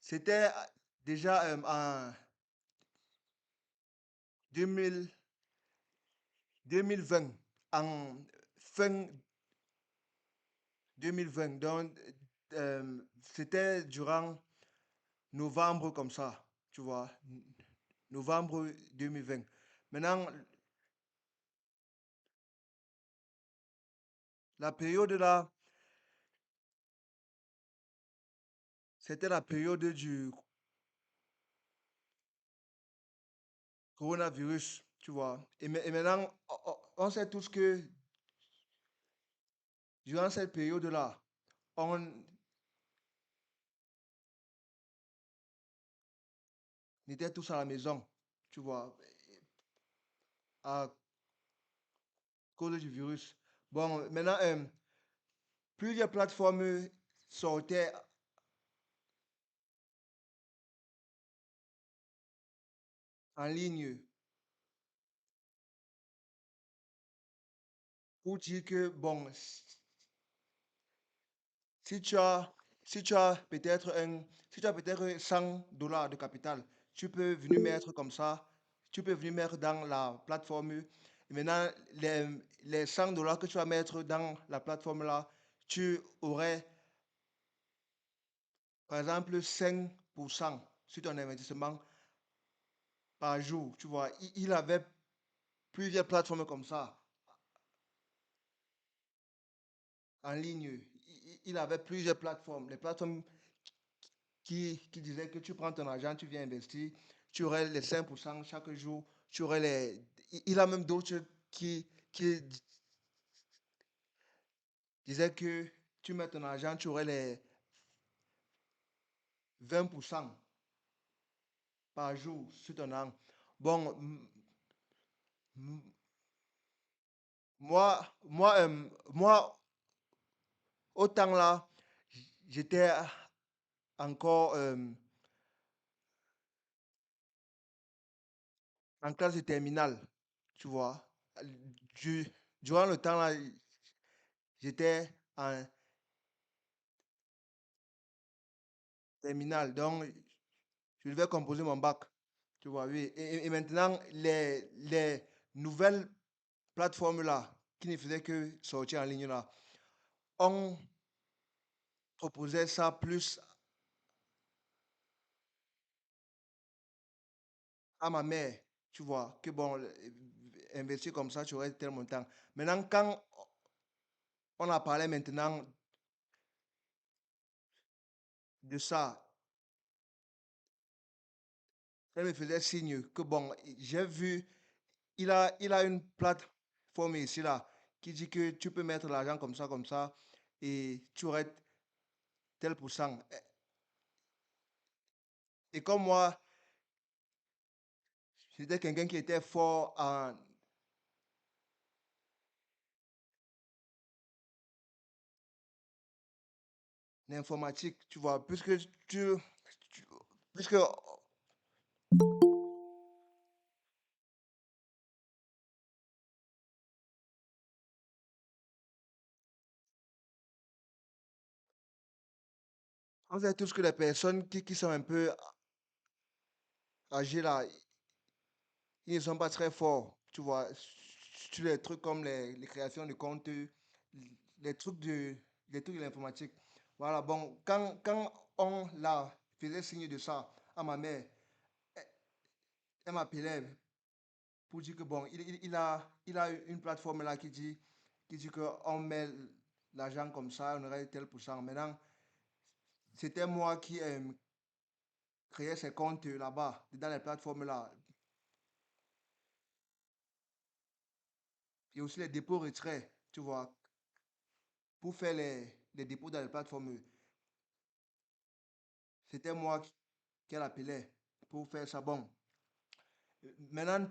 c'était déjà en 2000 2020, en fin 2020. Donc, c'était durant novembre comme ça, tu vois, novembre 2020. Maintenant, la période là, c'était la période du coronavirus, tu vois. Et maintenant, on sait tous que durant cette période-là, on était tous à la maison, tu vois, à cause du virus. Bon, maintenant, plusieurs plateformes sortaient en ligne pour dire que, bon, si tu as, si tu as peut-être si tu as peut-être $100 de capital, tu peux venir mettre comme ça, tu peux venir mettre dans la plateforme. Et maintenant, les $100 que tu vas mettre dans la plateforme là, tu aurais, par exemple, 5% sur ton investissement par jour. Tu vois, il avait plusieurs plateformes comme ça en ligne. Il avait plusieurs plateformes. Les plateformes qui disait que tu prends ton argent, tu viens investir, tu aurais les 5% chaque jour, tu aurais les... Il a même d'autres qui disaient que tu mets ton argent, tu aurais les 20% par jour sur ton argent. Bon, moi, autant là, j'étais encore en classe de terminale, tu vois. Durant le temps là, j'étais en terminale, donc je devais composer mon bac, tu vois, oui. Et maintenant, les nouvelles plateformes là, qui ne faisaient que sortir en ligne là, on proposait ça plus à ma mère, tu vois, que bon, investir comme ça, tu aurais tel montant. Maintenant, quand on a parlé maintenant de ça, elle me faisait signe que bon, j'ai vu, il a une plateforme ici là, qui dit que tu peux mettre l'argent comme ça, et tu aurais tel pourcent. Et comme moi, j'étais quelqu'un qui était fort en informatique, tu vois, puisque on sait tous que les personnes qui sont un peu âgées là, ils ne sont pas très forts, tu vois, sur les trucs comme les créations de comptes, les trucs de l'informatique. Voilà, bon, quand on la faisait signe de ça à ma mère, elle m'appelait pour dire que bon, il a une plateforme là qui dit qu'on met l'argent comme ça, on aurait tel pourcent. Maintenant, c'était moi qui créais ces comptes là-bas, dans les plateformes là. Et aussi les dépôts-retraits, tu vois, pour faire les dépôts dans les plateformes. C'était moi qu'elle appelait pour faire ça. Bon, maintenant,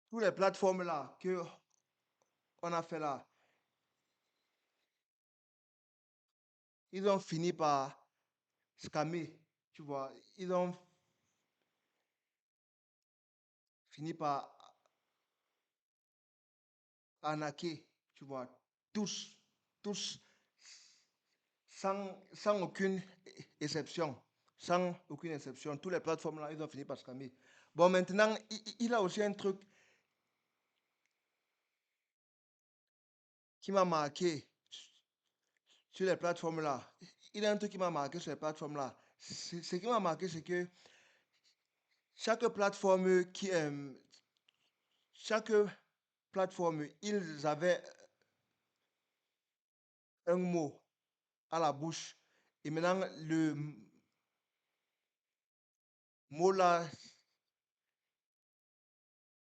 toutes les plateformes là que on a fait là, ils ont fini par scammer, tu vois. Ils ont fini par arnaquer, tu vois. Tous, tous, sans aucune exception. Sans aucune exception. Toutes les plateformes là, ils ont fini par scammer. Bon, maintenant, il a aussi un truc qui m'a marqué sur les plateformes là. Il y a un truc qui m'a marqué sur les plateformes là. Ce qui m'a marqué, c'est que chaque plateforme chaque plateforme, ils avaient un mot à la bouche. Et maintenant, le mot là,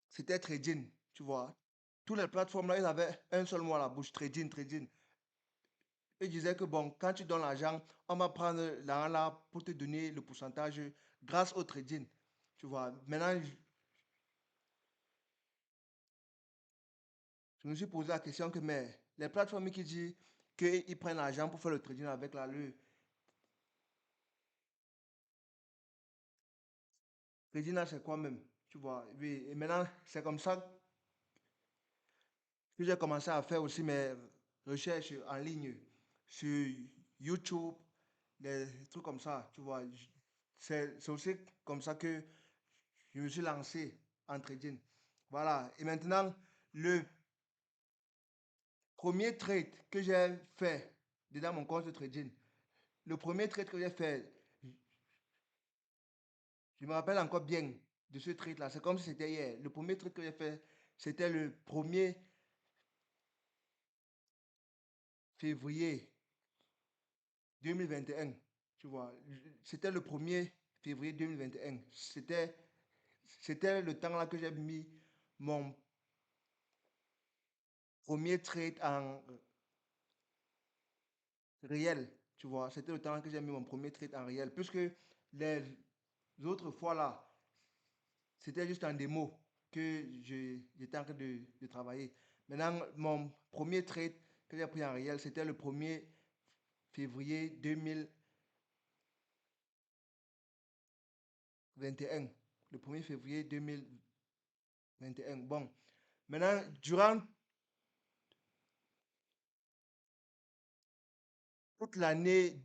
c'était trading, tu vois. Toutes les plateformes là, ils avaient un seul mot à la bouche, trading, trading. Ils disaient que bon, quand tu donnes l'argent, on va prendre l'argent là pour te donner le pourcentage grâce au trading. Tu vois, maintenant, je me suis posé la question que, mais les plateformes qui disent qu'ils prennent l'argent pour faire le trading avec le trading là, c'est quoi même? Tu vois, oui, et maintenant, c'est comme ça que j'ai commencé à faire aussi mes recherches en ligne sur YouTube, des trucs comme ça, tu vois. C'est aussi comme ça que je me suis lancé en trading. Voilà. Et maintenant, le premier trade que j'ai fait dans mon compte de trading, le premier trade que j'ai fait, je me rappelle encore bien de ce trade-là. C'est comme si c'était hier. Le premier trade que j'ai fait, c'était le 1er février 2021. Tu vois, c'était le 1er février 2021. C'était le temps là que j'ai mis mon premier trade en réel. Tu vois, c'était le temps là que j'ai mis mon premier trade en réel. Puisque les autres fois là, c'était juste en démo que j'étais en train de travailler. Maintenant, mon premier trade que j'ai pris en réel, c'était le 1er février 2021. 2021. Le 1er février 2021. Bon, maintenant, durant toute l'année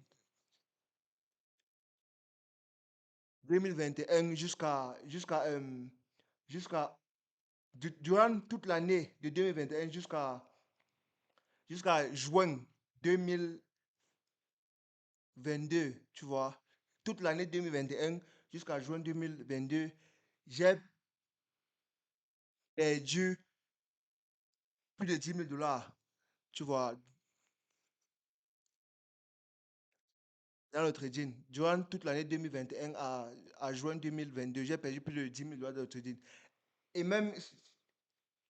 2021 durant toute l'année de 2021 jusqu'à juin 2022, tu vois, toute l'année 2021 jusqu'à juin 2022, j'ai perdu plus de 10 000 $, tu vois, dans le trading. Durant toute l'année 2021 à juin 2022, j'ai perdu plus de 10 000 $ dans le trading. Et même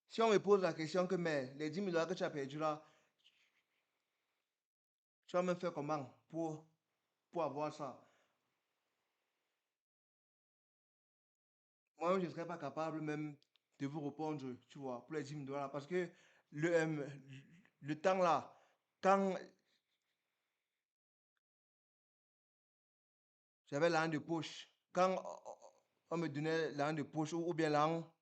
si on me pose la question que mais les 10 000 $ que tu as perdu là, tu vas même faire comment pour avoir ça? Moi, je ne serais pas capable même de vous répondre, tu vois, pour les 10 000 $. Parce que le temps là, quand j'avais l'argent de poche, quand on me donnait l'argent de poche ou bien l'argent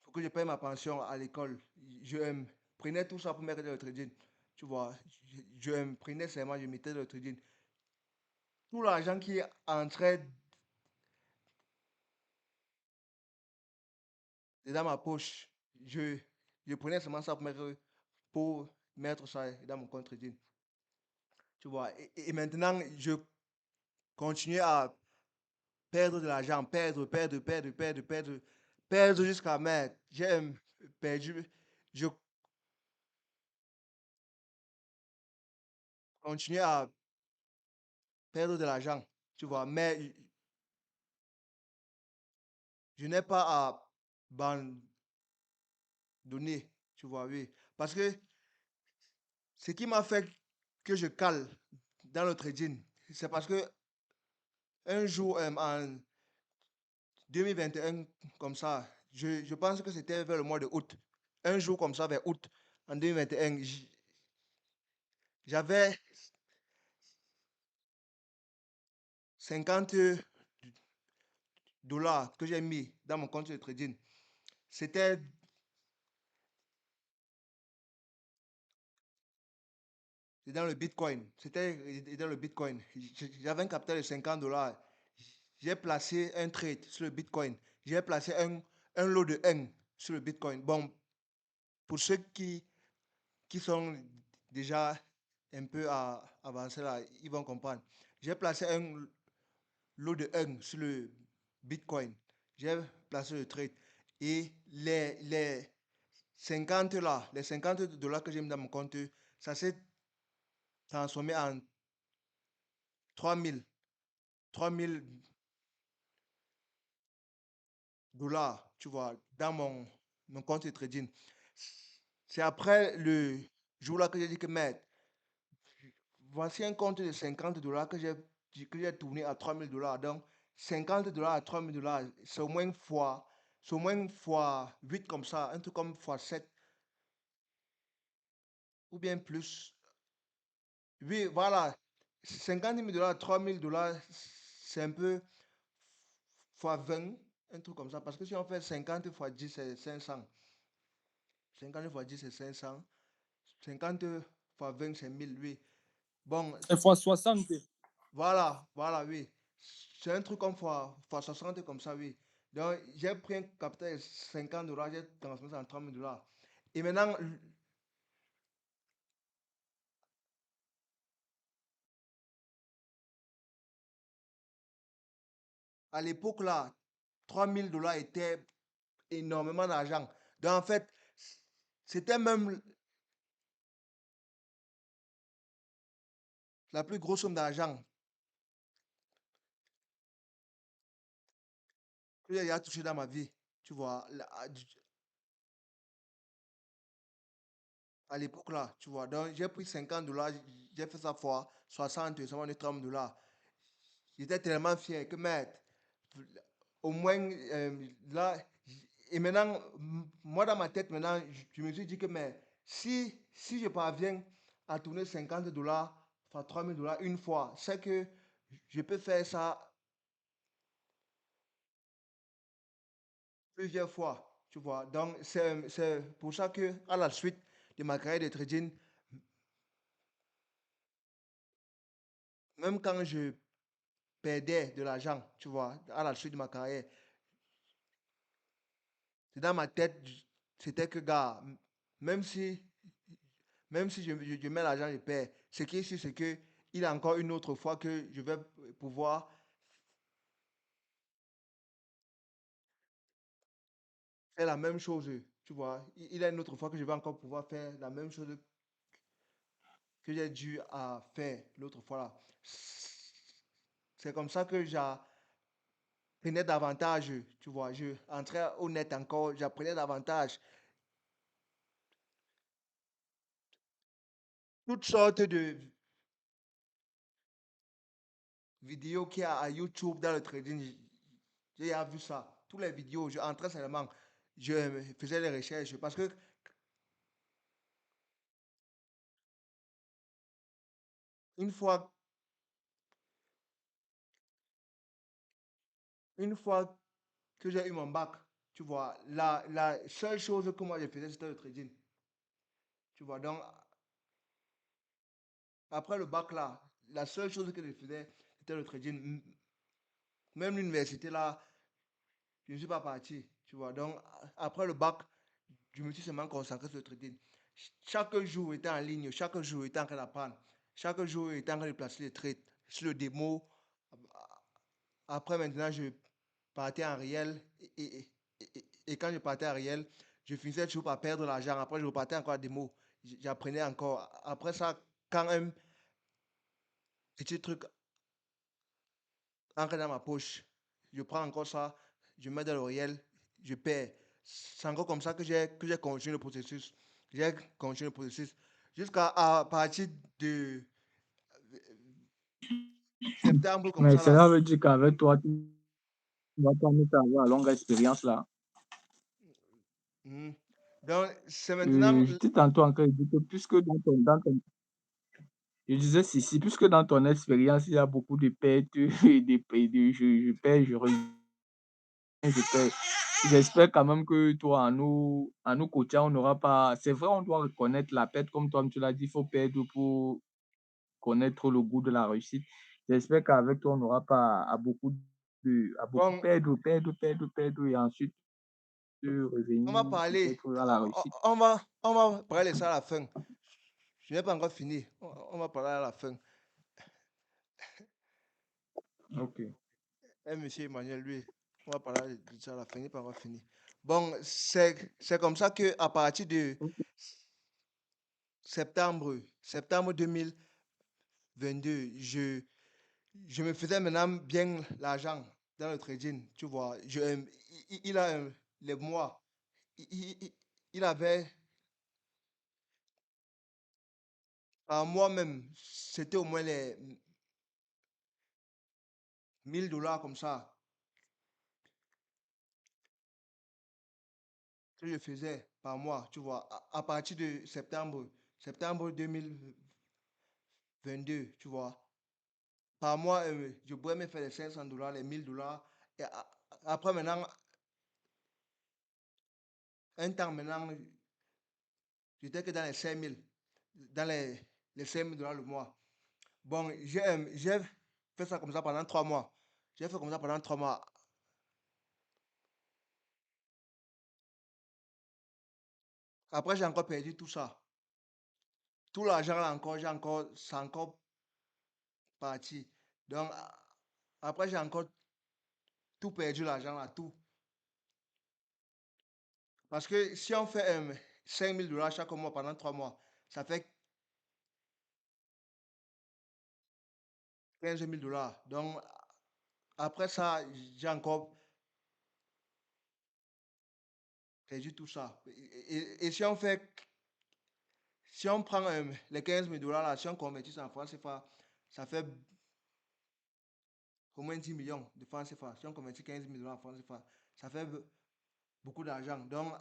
pour que je paye ma pension à l'école, je prenais tout ça pour mettre dans le trading. Tu vois, je prenais seulement, je mettais dans le trading. Tout l'argent qui entrait dans ma poche, je prenais seulement ça pour mettre ça dans mon compte trading. Tu vois, et maintenant, je continue à perdre de l'argent, perdre jusqu'à mettre. J'ai perdu. Je continue à perdre de l'argent, tu vois, mais je n'ai pas à abandonner, tu vois, oui. Parce que ce qui m'a fait que je cale dans le trading, c'est parce que un jour, en 2021, comme ça, je pense que c'était vers le mois de août, un jour comme ça, vers août, en 2021, j'avais 50 $ que j'ai mis dans mon compte de trading. C'était dans le Bitcoin. C'était dans le Bitcoin. J'avais un capital de 50 $. J'ai placé un trade sur le Bitcoin. J'ai placé un lot de 1 sur le Bitcoin. Bon, pour ceux qui sont déjà un peu avancés là, ils vont comprendre. J'ai placé un lot de 1 sur le Bitcoin. J'ai placé le trade. Et les 50 là, les 50 $ que j'ai mis dans mon compte, ça s'est transformé en 3000 $ tu vois, dans mon compte de trading. C'est après le jour là que j'ai dit que, merde, voici un compte de 50 $ que j'ai tourné à 3000 $. Donc, 50 $ à 3000 $, c'est au moins fois 8 comme ça, un truc comme fois 7 ou bien plus. Oui, voilà, 50 000 $, 3000 $, c'est un peu fois 20, un truc comme ça. Parce que si on fait 50 fois 10, c'est 500. 50 fois 10, c'est 500. 50 fois 20, c'est 1000, oui. Bon, Et fois 60. voilà, oui. C'est un truc comme fois 60 comme ça, oui. Donc, j'ai pris un capital de 50 $, j'ai transformé ça en 30 000 $. Et maintenant, à l'époque là, 3000 $ étaient énormément d'argent. Donc, en fait, c'était même la plus grosse somme d'argent que j'ai touché dans ma vie. Tu vois, à l'époque là, tu vois. Donc, j'ai pris 50 $, j'ai fait ça fois 60, ça m'a donné 30 $. J'étais tellement fier que, merde, au moins, là, et maintenant, moi dans ma tête, maintenant, je me suis dit que, mais si je parviens à tourner 50 $, enfin 3000 $ une fois, c'est que je peux faire ça plusieurs fois, tu vois. Donc, c'est pour ça que à la suite de ma carrière de trading, même quand je perdais de l'argent, tu vois, à la suite de ma carrière, dans ma tête, c'était que, gars, même si, même si je mets l'argent, je perds. Ce qui est sûr, c'est que il y a encore une autre fois que je vais pouvoir faire la même chose, tu vois. Il y a une autre fois que je vais encore pouvoir faire la même chose que j'ai dû à faire l'autre fois là. C'est comme ça que j'apprenais davantage, tu vois. Je entrais au net encore, j'apprenais davantage. Toutes sortes de vidéos qu'il y a à YouTube dans le trading, j'ai vu ça. Toutes les vidéos, je entrais seulement, je faisais les recherches parce que une fois, une fois que j'ai eu mon bac, tu vois, la seule chose que moi je faisais, c'était le trading. Tu vois, donc après le bac là, la seule chose que je faisais, c'était le trading. Même l'université là, je ne suis pas parti. Tu vois, donc après le bac, je me suis seulement consacré sur le trading. Chaque jour était en ligne, chaque jour était en train d'apprendre, chaque jour était en train de placer les trades sur le démo. Après maintenant, je partais en réel et quand je partais en réel, je finissais toujours par perdre l'argent. Après, je repartais encore à démo. J'apprenais encore. Après ça, quand un petit truc entre dans ma poche, je prends encore ça, je mets dans le réel, je perds. C'est encore comme ça que j'ai continué le processus. J'ai continué le processus jusqu'à à partir de septembre comme Mais ça là. cela veut dire qu'avec toi, tu vas pas nous avoir la longue expérience là. Mhm. Donc, c'est maintenant. Je dis tantôt encore, je dis que puisque je disais si, puisque dans ton expérience, il y a beaucoup de pertes et je perds, je reviens, je perds. J'espère quand même que toi, à nous coachant, on n'aura pas. C'est vrai, on doit reconnaître la perte, comme toi, tu l'as dit, il faut perdre pour connaître le goût de la réussite. J'espère qu'avec toi, on n'aura pas à beaucoup Bon, perdre, et ensuite on va revenir parler. peut-être à la réussite. On va parler de ça à la fin. Je n'ai pas encore fini. On va parler à la fin. Ok. Monsieur Emmanuel, lui, on va parler de ça à la fin. Il n'est pas encore fini. Bon, c'est comme ça que à partir de septembre 2022, je me faisais maintenant bien l'argent dans le trading. Tu vois, il a les mois. Il avait par mois même, c'était au moins les $1000 comme ça que je faisais par mois, tu vois, à partir de septembre 2022, tu vois. Par mois, je pourrais me faire les $500, les $1000. Et après, maintenant, un temps maintenant, j'étais que dans les 5000, dans les $5000 le mois. Bon, j'ai fait ça comme ça pendant 3 mois. J'ai fait comme ça pendant 3 mois. Après, j'ai encore perdu tout ça. Tout l'argent là encore, c'est encore parti. Donc, après, j'ai encore tout perdu l'argent là, tout. Parce que si on fait $5000 chaque mois pendant 3 mois, ça fait $15 000. Donc, après ça, j'ai encore perdu tout ça. Et si on prend les $15 000 là, si on convertit ça en francs CFA, ça fait au moins 10 millions de francs CFA. Si on convertit $15 000 en francs CFA, ça fait beaucoup d'argent. Donc,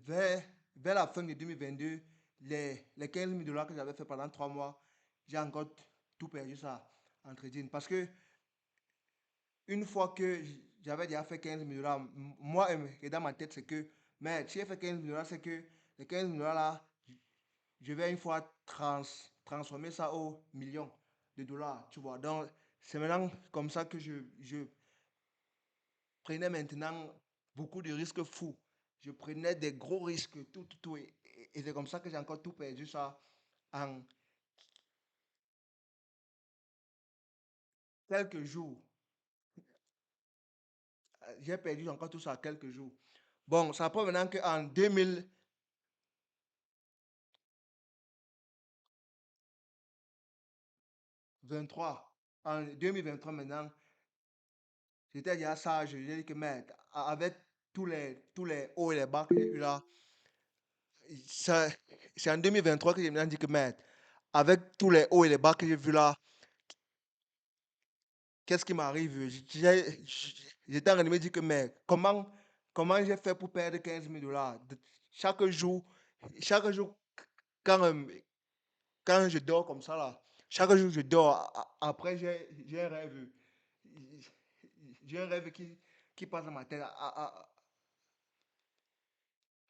vers la fin de 2022, les $15 000 que j'avais fait pendant 3 mois, j'ai encore tout perdu ça en trading. Parce que une fois que j'avais déjà fait 15 000 dollars. Moi, et dans ma tête, c'est que, mais si j'ai fait 15 000 dollars, c'est que les 15 000 dollars là, je vais une fois transformer ça au million de dollars, tu vois. Donc, c'est maintenant comme ça que je prenais maintenant beaucoup de risques fous. Je prenais des gros risques, tout. Et c'est comme ça que j'ai encore tout perdu ça en quelques jours. J'ai perdu encore tout ça en quelques jours. Bon, ça prend maintenant qu'en 2023, en 2023 maintenant, j'étais déjà sage. J'ai dit que, mais avec tous les hauts et les bas que j'ai eu là, c'est en 2023 que j'ai maintenant dit que, mais avec tous les hauts et les bas que j'ai vus là, qu'est-ce qui m'arrive? J'étais en train de me dire que, mais comment j'ai fait pour perdre 15 000 dollars? Chaque jour, chaque jour, quand, quand je dors comme ça là, chaque jour je dors, après j'ai un rêve. J'ai un rêve qui passe dans ma tête.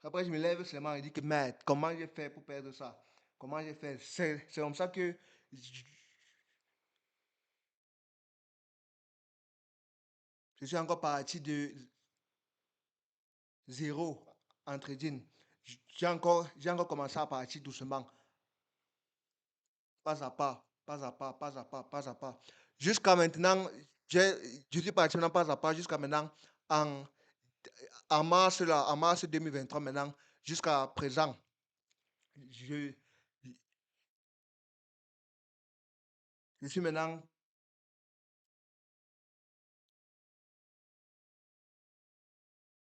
Après, je me lève seulement et dis que, mais comment j'ai fait pour perdre ça? Comment j'ai fait? C'est comme ça que je suis encore parti de zéro en trading. J'ai encore commencé à partir doucement, pas à pas, pas à pas, pas à pas, pas à pas. Jusqu'à maintenant, je suis parti maintenant pas à pas, jusqu'à maintenant, en, en mars, là, en mars 2023, maintenant, jusqu'à présent, je, je suis maintenant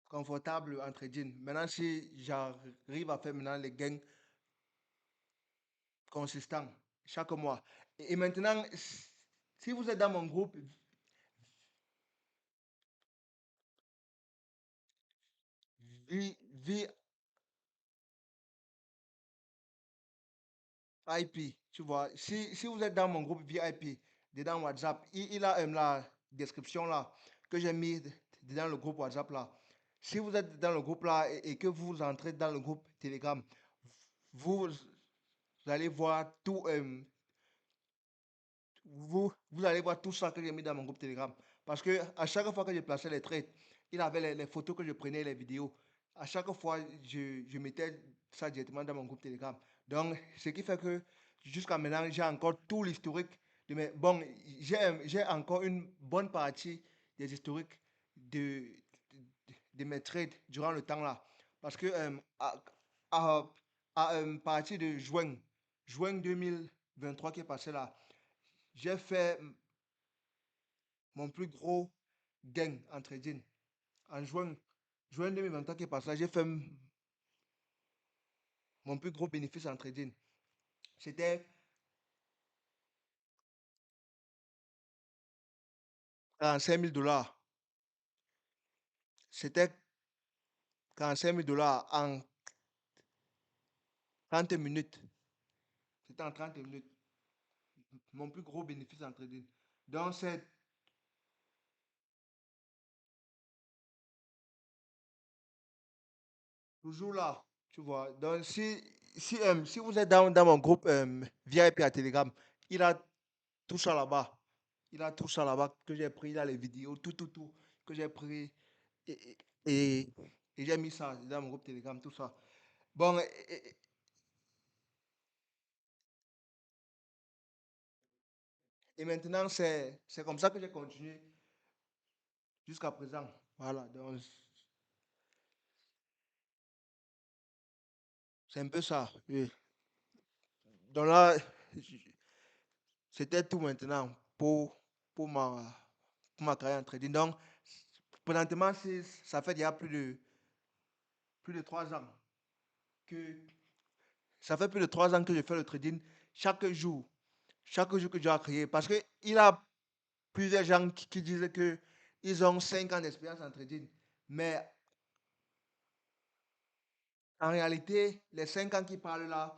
confortable en trading. Maintenant, si j'arrive à faire maintenant les gains consistants chaque mois. Et maintenant, si vous êtes dans mon groupe VIP, tu vois, si vous êtes dans mon groupe VIP, dedans WhatsApp, il a la description là que j'ai mis dans le groupe WhatsApp là. Si vous êtes dans le groupe là et que vous entrez dans le groupe Telegram, vous allez voir tout, vous allez voir tout ça que j'ai mis dans mon groupe Telegram. Parce que à chaque fois que je plaçais les trades, il avait les photos que je prenais, les vidéos. À chaque fois, je mettais ça directement dans mon groupe Telegram. Donc, ce qui fait que jusqu'à maintenant, j'ai encore tout l'historique de mes. Bon, j'ai encore une bonne partie des historiques de, de mes trades durant le temps là. Parce que à, partir de juin 2023 qui est passé là, j'ai fait mon plus gros gain en trading. En juin 2023 qui est passé, j'ai fait mon plus gros bénéfice en trading. C'était 45 000 dollars. C'était 45 000 dollars en 30 minutes. C'était en 30 minutes. Mon plus gros bénéfice en trading. Donc, c'est toujours là, tu vois. Donc, si vous êtes dans mon groupe VIP à Telegram, il a tout ça là-bas. Il a tout ça là-bas que j'ai pris dans les vidéos, tout que j'ai pris et, et, et j'ai mis ça dans mon groupe Telegram, tout ça. Bon, et maintenant, c'est comme ça que j'ai continué jusqu'à présent. Voilà, donc c'est un peu ça. Oui. Donc là, c'était tout maintenant pour ma carrière en trading. Donc, présentement, ça fait déjà plus de 3 ans que ça fait plus de 3 ans que je fais le trading chaque jour. Chaque jour que je dois créer. Parce qu'il y a plusieurs gens qui disent qu'ils ont 5 ans d'expérience en trading. Mais en réalité, les 5 ans qui parlent là,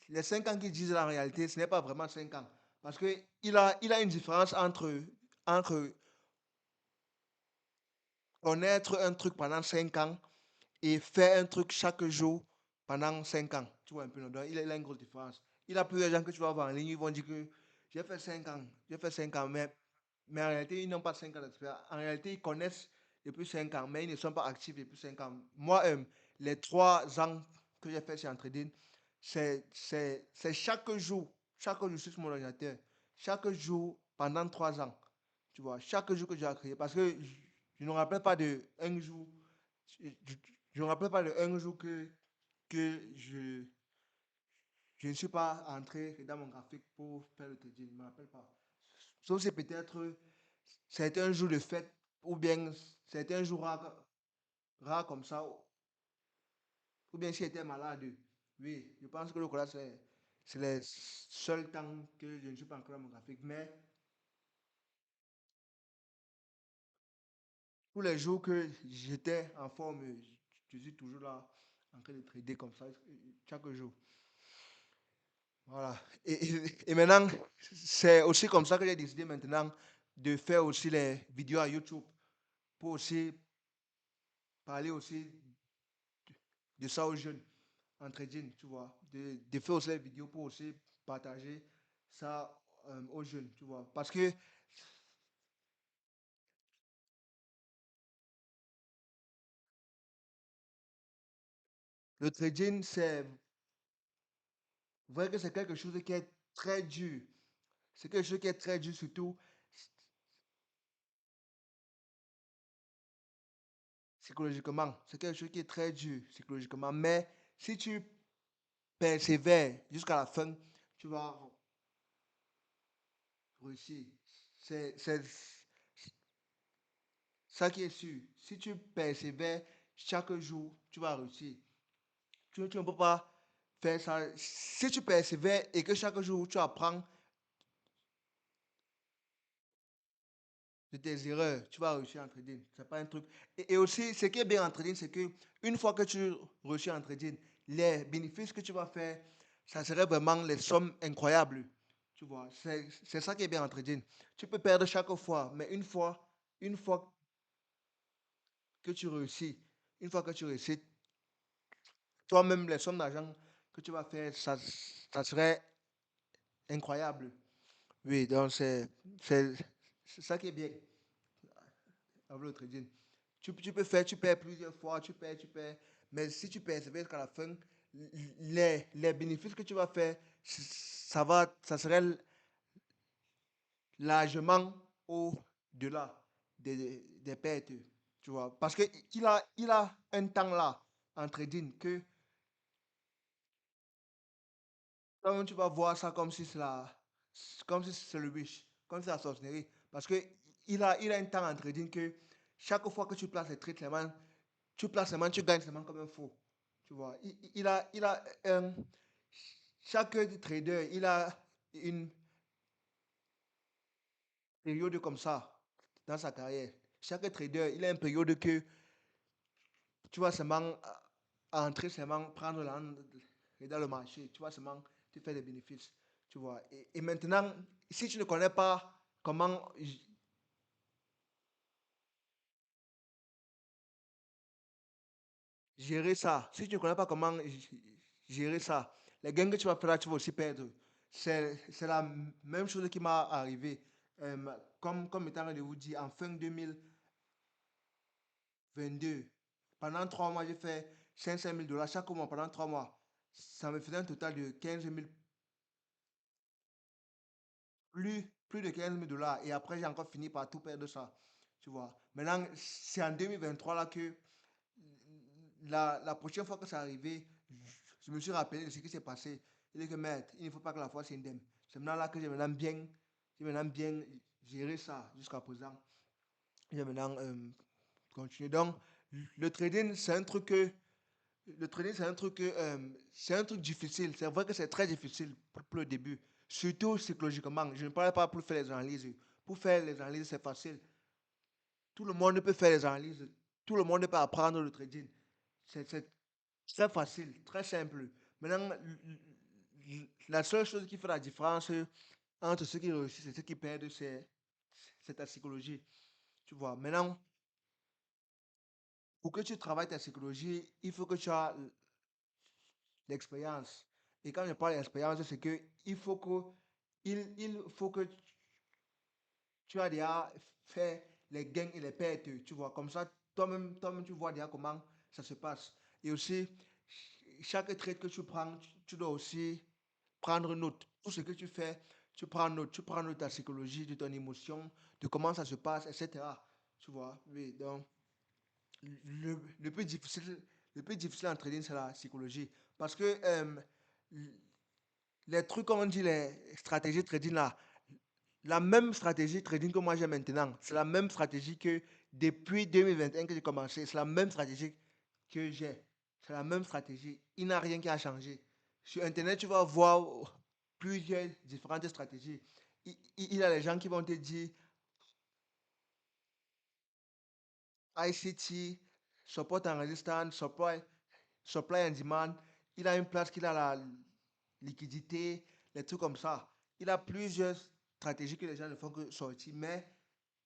les 5 ans qu'ils disent là, en réalité, ce n'est pas vraiment 5 ans. Parce qu'il il a une différence entre entre connaître un truc pendant 5 ans et faire un truc chaque jour pendant 5 ans. Tu vois un peu, non? Donc, il a une grosse différence. Il y a plusieurs gens que tu vas voir en ligne, ils vont dire que j'ai fait 5 ans, mais en réalité, ils n'ont pas 5 ans d'expérience. En réalité, ils connaissent depuis 5 ans, mais ils ne sont pas actifs depuis 5 ans. Moi, les 3 ans que j'ai fait chez Entredin, c'est chaque jour sur mon ordinateur, chaque jour pendant 3 ans. Tu vois, chaque jour que j'ai créé, parce que je ne me rappelle pas de un jour, je ne me rappelle pas de un jour que je ne suis pas entré dans mon graphique pour faire le trading. Je ne me rappelle pas. Sauf si peut-être c'était un jour de fête ou bien c'était un jour rare comme ça, ou bien si j'étais malade. Oui, je pense que le collage, c'est le seul temps que je ne suis pas entré dans mon graphique. Mais tous les jours que j'étais en forme, je suis toujours là en train de trader comme ça chaque jour. Voilà. Et maintenant, c'est aussi comme ça que j'ai décidé maintenant de faire aussi les vidéos à YouTube pour aussi parler aussi de ça aux jeunes en trading, tu vois. De faire aussi les vidéos pour aussi partager ça aux jeunes, tu vois. Parce que le trading, c'est vrai que c'est quelque chose qui est très dur. C'est quelque chose qui est très dur, surtout psychologiquement. C'est quelque chose qui est très dur psychologiquement. Mais si tu persévères jusqu'à la fin, tu vas réussir. C'est ça qui est sûr. Si tu persévères chaque jour, tu vas réussir. Tu ne peux pas faire ça. Si tu persévères et que chaque jour tu apprends de tes erreurs, tu vas réussir en trading. C'est pas un truc. Et aussi, ce qui est bien en trading, c'est que une fois que tu réussis en trading, les bénéfices que tu vas faire, ça serait vraiment les sommes incroyables. Tu vois, c'est ça qui est bien en trading. Tu peux perdre chaque fois, mais une fois que tu réussis, une fois que tu réussis, toi-même, les sommes d'argent que tu vas faire, ça serait incroyable. Oui, donc c'est ça qui est bien avec le trading. Tu peux faire, tu perds plusieurs fois, tu perds. Mais si tu persévères jusqu'à la fin, les bénéfices que tu vas faire, ça serait largement au-delà des pertes. Tu vois, parce qu'il a un temps là en trading que toi tu vas voir ça comme si c'est le wish, comme si c'est la sorcellerie. Parce que il a un temps en trading que chaque fois que tu places les trades, tu places seulement, tu gagnes seulement comme un fou. Tu vois, chaque trader, il a une période comme ça dans sa carrière. Chaque trader, il a une période que tu vas seulement entrer, seulement prendre dans le marché. Tu vas seulement te faire des bénéfices. Tu vois. Et maintenant, si tu ne connais pas comment gérer ça, si tu ne connais pas comment gérer ça, les gains que tu vas faire là, tu vas aussi perdre. C'est la même chose qui m'a arrivé. Comme étant de vous dire, en fin 2022, pendant 3 mois, j'ai fait 500 000 dollars chaque mois pendant 3 mois. Ça me faisait un total de 15 000, plus de 15 000 dollars. Et après, j'ai encore fini par tout perdre ça. Tu vois. Maintenant, c'est en 2023 là que la prochaine fois que c'est arrivé, je me suis rappelé de ce qui s'est passé. Il dit que, maître, il ne faut pas que la foi s'indemne. C'est maintenant là que j'ai maintenant bien géré ça jusqu'à présent. J'ai maintenant continué. Donc, le trading, c'est un truc que, le trading, c'est un truc difficile. C'est vrai que c'est très difficile pour le début, surtout psychologiquement. Je ne parle pas pour faire les analyses. Pour faire les analyses, c'est facile. Tout le monde peut faire les analyses. Tout le monde peut apprendre le trading. C'est très facile, très simple. Maintenant, la seule chose qui fait la différence entre ceux qui réussissent et ceux qui perdent, c'est ta psychologie. Tu vois, maintenant, pour que tu travailles ta psychologie, il faut que tu aies l'expérience. Et quand je parle d'expérience, c'est que il faut que tu as déjà fait les gains et les pertes, tu vois. Comme ça, toi-même, tu vois déjà comment ça se passe. Et aussi, chaque trade que tu prends, tu dois aussi prendre note. Tout ce que tu fais, tu prends note de ta psychologie, de ton émotion, de comment ça se passe, etc. Tu vois. Oui, donc, le plus difficile, le plus difficile en trading, c'est la psychologie. Parce que les trucs, comme on dit, les stratégies trading là, la même stratégie trading que moi j'ai maintenant, c'est la même stratégie que depuis 2021 que j'ai commencé, c'est la même stratégie que j'ai. C'est la même stratégie. Il n'y a rien qui a changé. Sur Internet, tu vas voir plusieurs différentes stratégies. Il y a les gens qui vont te dire ICT, support and resistance, supply and demand. Il a une place qu'il a la liquidité, les trucs comme ça. Il a plusieurs stratégies que les gens ne font que sortir, mais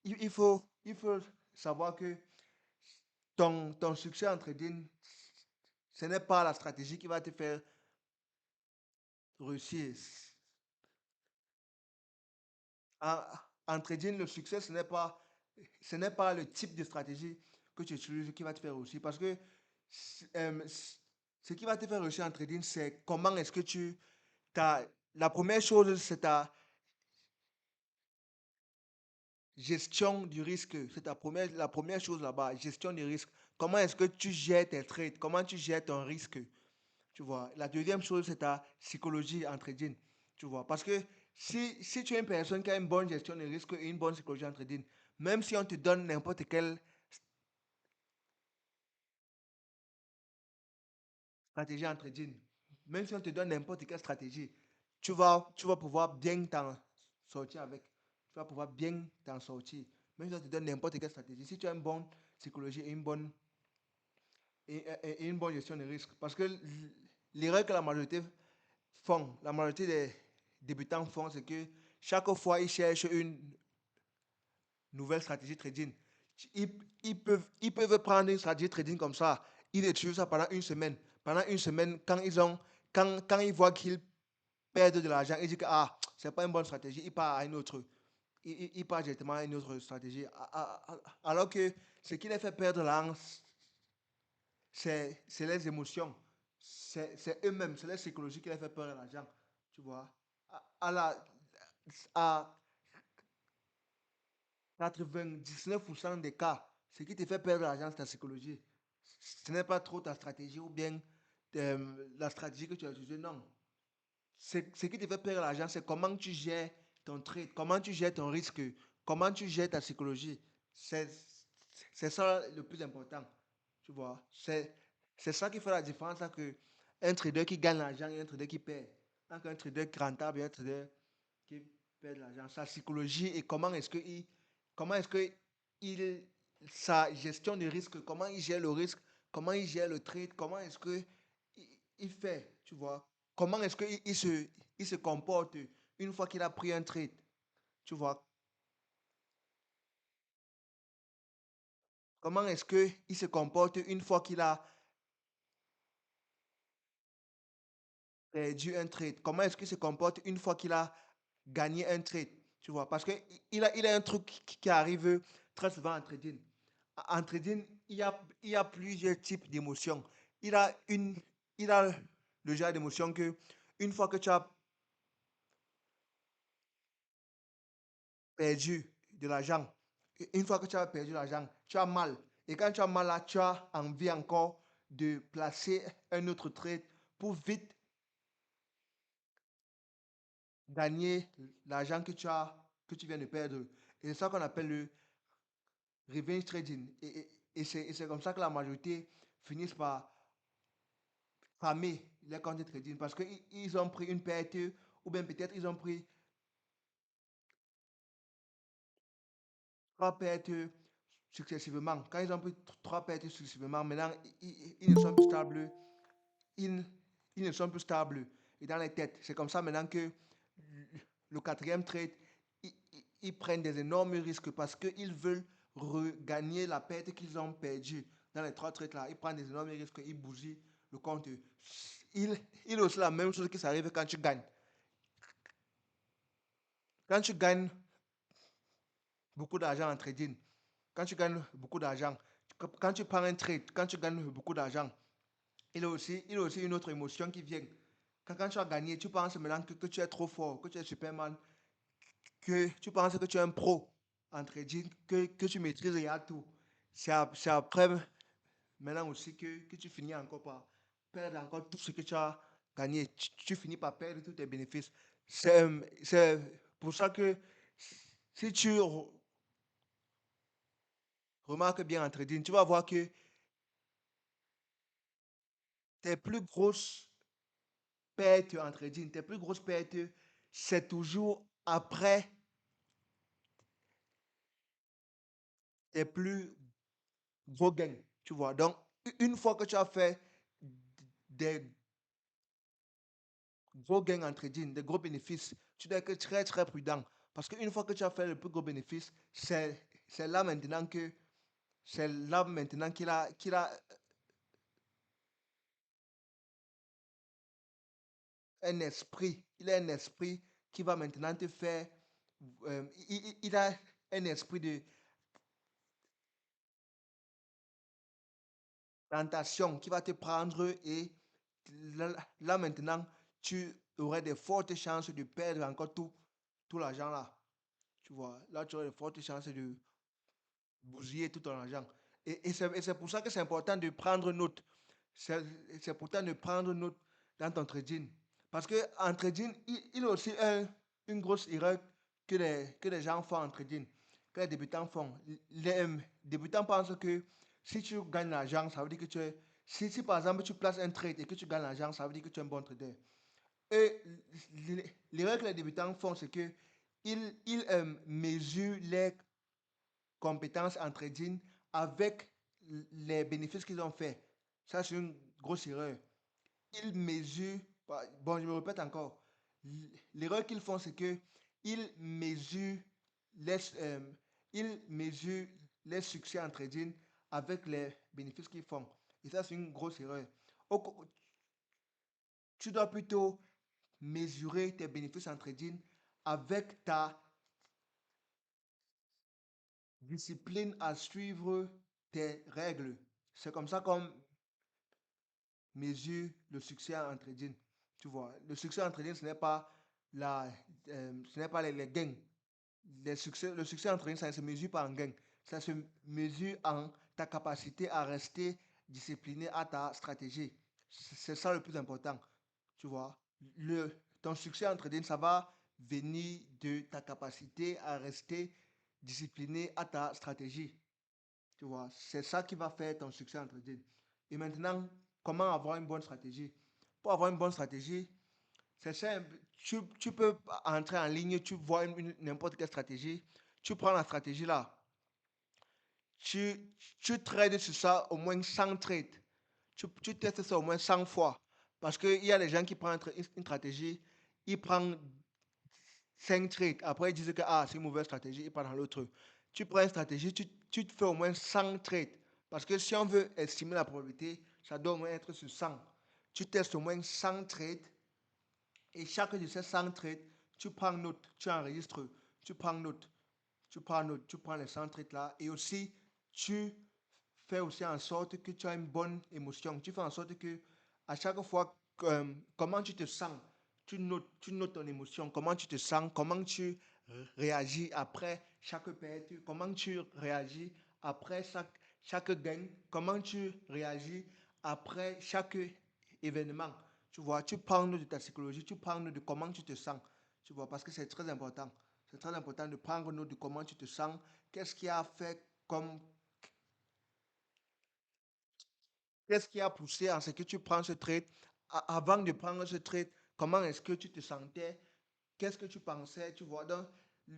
il faut savoir que ton succès en trading, ce n'est pas la stratégie qui va te faire réussir. En, en trading, le succès, ce n'est pas le type de stratégie que tu utilises qui va te faire réussir. Parce que ce qui va te faire réussir en trading, c'est comment est-ce que la première chose, c'est ta gestion du risque. C'est la première chose là-bas, gestion du risque. Comment est-ce que tu gères tes trades? Comment tu gères ton risque? Tu vois. La deuxième chose, c'est ta psychologie en trading. Tu vois. Parce que si tu es une personne qui a une bonne gestion des risques et une bonne psychologie en trading, même si on te donne n'importe quelle stratégie en trading, même si on te donne n'importe quelle stratégie, tu vas pouvoir bien t'en sortir avec. Tu vas pouvoir bien t'en sortir. Même si on te donne n'importe quelle stratégie, si tu as une bonne psychologie et et une bonne gestion des risques. Parce que l'erreur que la majorité font, la majorité des débutants font, c'est que chaque fois ils cherchent une nouvelle stratégie trading. Ils peuvent prendre une stratégie trading comme ça, ils étudient ça pendant une semaine. Pendant une semaine, quand ils voient qu'ils perdent de l'argent, ils disent que ah, c'est pas une bonne stratégie, ils partent à une autre. Ils partent directement à une autre stratégie. Alors que ce qui les fait perdre l'argent, c'est les émotions. C'est eux-mêmes, c'est la psychologie qui les fait perdre l'argent. Tu vois. À 99% des cas, ce qui te fait perdre l'argent, c'est ta psychologie. Ce n'est pas trop ta stratégie ou bien la stratégie que tu as utilisée, non. Ce qui te fait perdre l'argent, c'est comment tu gères ton trade, comment tu gères ton risque, comment tu gères ta psychologie. C'est c'est ça le plus important. Tu vois. C'est ça qui fait la différence entre un trader qui gagne l'argent et un trader qui perd. Entre un trader rentable et un trader qui perd de l'argent. Sa psychologie et comment est-ce que il, sa gestion du risque, comment il gère le risque, comment il gère le trade, comment est-ce que il fait, tu vois. Comment est-ce qu'il il se comporte une fois qu'il a pris un trade, tu vois. Comment est-ce qu'il se comporte une fois qu'il a perdu un trade? Comment est-ce qu'il se comporte une fois qu'il a gagné un trade? Tu vois, parce que il a un truc qui arrive très souvent en trading. En trading, il y a plusieurs types d'émotions. Il a une, il a le genre d'émotion que une fois que tu as perdu de l'argent, une fois que tu as perdu l'argent, tu as mal. Et quand tu as mal là, tu as envie encore de placer un autre trade pour vite gagner l'argent que tu viens de perdre. Et c'est ça qu'on appelle le revenge trading. Et c'est comme ça que la majorité finissent par farmer les comptes de trading parce qu'ils ont pris une perte ou bien peut-être ils ont pris trois pertes successivement. Quand ils ont pris trois pertes successivement, maintenant ils ne sont plus stables. Ils, ils ne sont plus stables et dans les têtes. C'est comme ça maintenant que le quatrième trade, ils prennent des énormes risques parce qu'ils veulent regagner la perte qu'ils ont perdue dans les 3 trades là. Ils prennent des énormes risques, ils bougent le compte. Il est aussi la même chose qui s'arrive quand tu gagnes. Quand tu gagnes beaucoup d'argent en trading, quand tu gagnes beaucoup d'argent, quand tu prends un trade, quand tu gagnes beaucoup d'argent, il y a aussi une autre émotion qui vient. Quand tu as gagné, tu penses maintenant que tu es trop fort, que tu es Superman, que tu penses que tu es un pro en trading, que tu maîtrises et à tout. C'est après maintenant aussi que tu finis encore par perdre encore tout ce que tu as gagné. Tu finis par perdre tous tes bénéfices. C'est pour ça que si tu remarques bien en trading, tu vas voir que tes plus grosses pertes en trading, tes plus grosses pertes, c'est toujours après tes plus gros gains. Tu vois. Donc, une fois que tu as fait des gros gains en trading, des gros bénéfices, tu dois être très très prudent. Parce qu'une fois que tu as fait le plus gros bénéfice, c'est là maintenant qu'il a un esprit. Il a un esprit qui va maintenant te faire. Il a un esprit de tentation qui va te prendre et là maintenant, tu aurais de fortes chances de perdre encore tout l'argent là. Tu vois, là tu aurais de fortes chances de bousiller tout ton argent. Et c'est pour ça que c'est important de prendre note. C'est important de prendre note dans ton trading. Parce qu'en trading, il y a aussi une grosse erreur que les gens font en trading, que les débutants font. Les débutants pensent que si tu gagnes l'argent, ça veut dire que tu es. Si par exemple tu places un trade et que tu gagnes l'argent, ça veut dire que tu es un bon trader. Et l'erreur que les débutants font, c'est que ils mesurent les compétences en trading avec les bénéfices qu'ils ont fait. Ça, c'est une grosse erreur. Ils mesurent, bon, je me répète encore, l'erreur qu'ils font, c'est que ils mesurent les, euh, ils mesurent les succès en trading avec les bénéfices qu'ils font. Et ça, c'est une grosse erreur. Tu dois plutôt mesurer tes bénéfices en trading avec ta discipline à suivre tes règles. C'est comme ça qu'on mesure le succès en trading. Tu vois, le succès en trading, ce n'est pas, ce n'est pas les gains. Le succès en trading, ça ne se mesure pas en gains. Ça se mesure en ta capacité à rester discipliné à ta stratégie. C'est ça le plus important. Tu vois, ton succès en trading, ça va venir de ta capacité à rester discipliné à ta stratégie. Tu vois, c'est ça qui va faire ton succès en trading. Et maintenant, comment avoir une bonne stratégie? Pour avoir une bonne stratégie, c'est simple. Tu peux entrer en ligne, tu vois n'importe quelle stratégie, tu prends la stratégie là, tu trades sur ça au moins 100 trades. Tu testes ça au moins 100 fois. Parce qu'il y a des gens qui prennent une stratégie, ils prennent 5 trades. Après, ils disent que c'est une mauvaise stratégie, ils partent dans l'autre. Tu prends une stratégie, tu te fais au moins 100 trades. Parce que si on veut estimer la probabilité, ça doit au moins être sur 100. Tu testes au moins 100 trades. Et chaque de ces 100 trades, tu prends note, tu enregistres, tu prends note, tu prends les 100 trades là. Et aussi, tu fais aussi en sorte que tu as une bonne émotion. Tu fais en sorte que à chaque fois, comment tu te sens, tu notes ton émotion, comment tu te sens, comment tu réagis après chaque perte, comment tu réagis après chaque gain, comment tu réagis après chaque événement. Tu vois, tu prends note de ta psychologie, tu prends note de comment tu te sens. Tu vois, parce que c'est très important. C'est très important de prendre note de comment tu te sens. Qu'est-ce qui a fait comme Qu'est-ce qui a poussé à ce que tu prends ce trade? Avant de prendre ce trade, comment est-ce que tu te sentais? Qu'est-ce que tu pensais? Tu vois, donc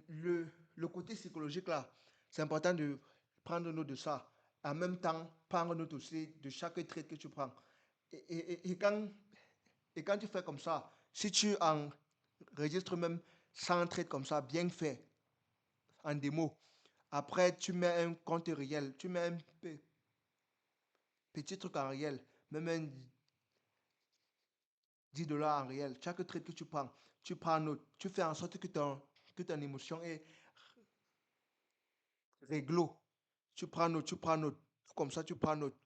le côté psychologique là, c'est important de prendre note de ça. En même temps, prendre note aussi de chaque trade que tu prends. Et quand tu fais comme ça, si tu enregistres même 100 trades comme ça, bien fait, en démo. Après, tu mets un compte réel, tu mets un petit truc en réel, même un $10 en réel. Chaque trade que tu prends note, tu fais en sorte que ton émotion est réglo. Tu prends note, tu prends note. Comme ça, tu prends note.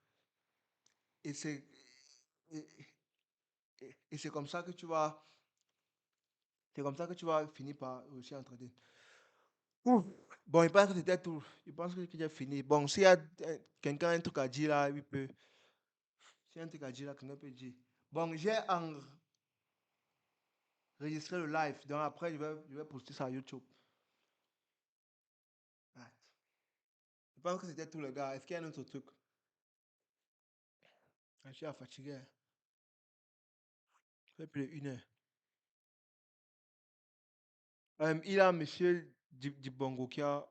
Et c'est et, et c'est comme ça que tu vas finir par aussi en trader. Ouf. Bon, il pense que c'était tout. Il pense que j'ai fini. Bon, s'il y a quelqu'un un truc à dire là, il peut. S'il y a un truc à dire là, quelqu'un peut dire. Bon, j'ai enregistré le live. Donc après, je vais poster ça à YouTube. Ah. Je pense que c'était tout, les gars. Est-ce qu'il y a un autre truc? Je suis fatigué. Ça fait plus d'une heure. Il y a monsieur Dibongo qui a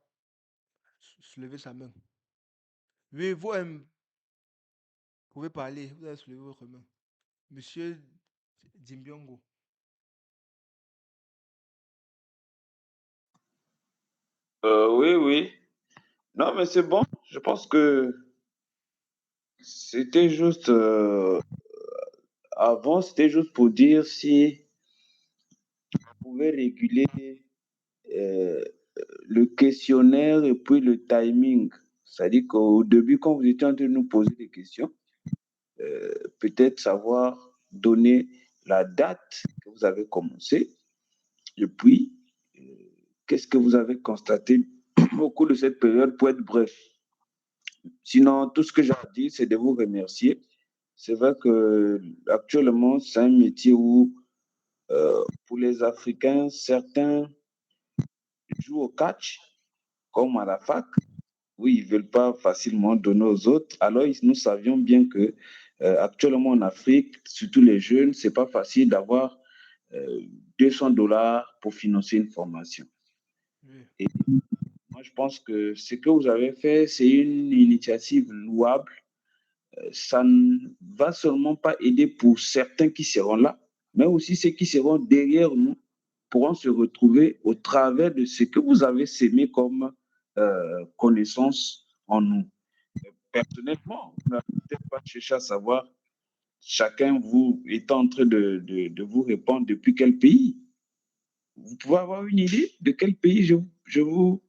soulevé sa main. Oui, vous pouvez parler. Vous avez soulevé votre main. Monsieur Dimbiongo. Oui, oui. Non, mais c'est bon. Je pense que c'était juste avant, c'était juste pour dire si on pouvait réguler euh, le questionnaire et puis le timing. C'est-à-dire qu'au début, quand vous étiez en train de nous poser des questions, peut-être savoir donner la date que vous avez commencé et puis euh, qu'est-ce que vous avez constaté au cours de cette période pour être bref. Sinon, tout ce que j'ai à dire, c'est de vous remercier. C'est vrai que actuellement, c'est un métier où, pour les Africains, certains jouent au catch, comme à la fac, où ils ne veulent pas facilement donner aux autres. Alors, nous savions bien que actuellement en Afrique, surtout les jeunes, c'est pas facile d'avoir euh, $200 pour financer une formation. Oui. Et moi, je pense que ce que vous avez fait, c'est une initiative louable. Ça ne va seulement pas aider pour certains qui seront là, mais aussi ceux qui seront derrière nous pourront se retrouver au travers de ce que vous avez sémé comme connaissance en nous. Personnellement, vous n'avez peut-être pas cherché à savoir, chacun vous est en train de vous répondre depuis quel pays. Vous pouvez avoir une idée de quel pays je vous...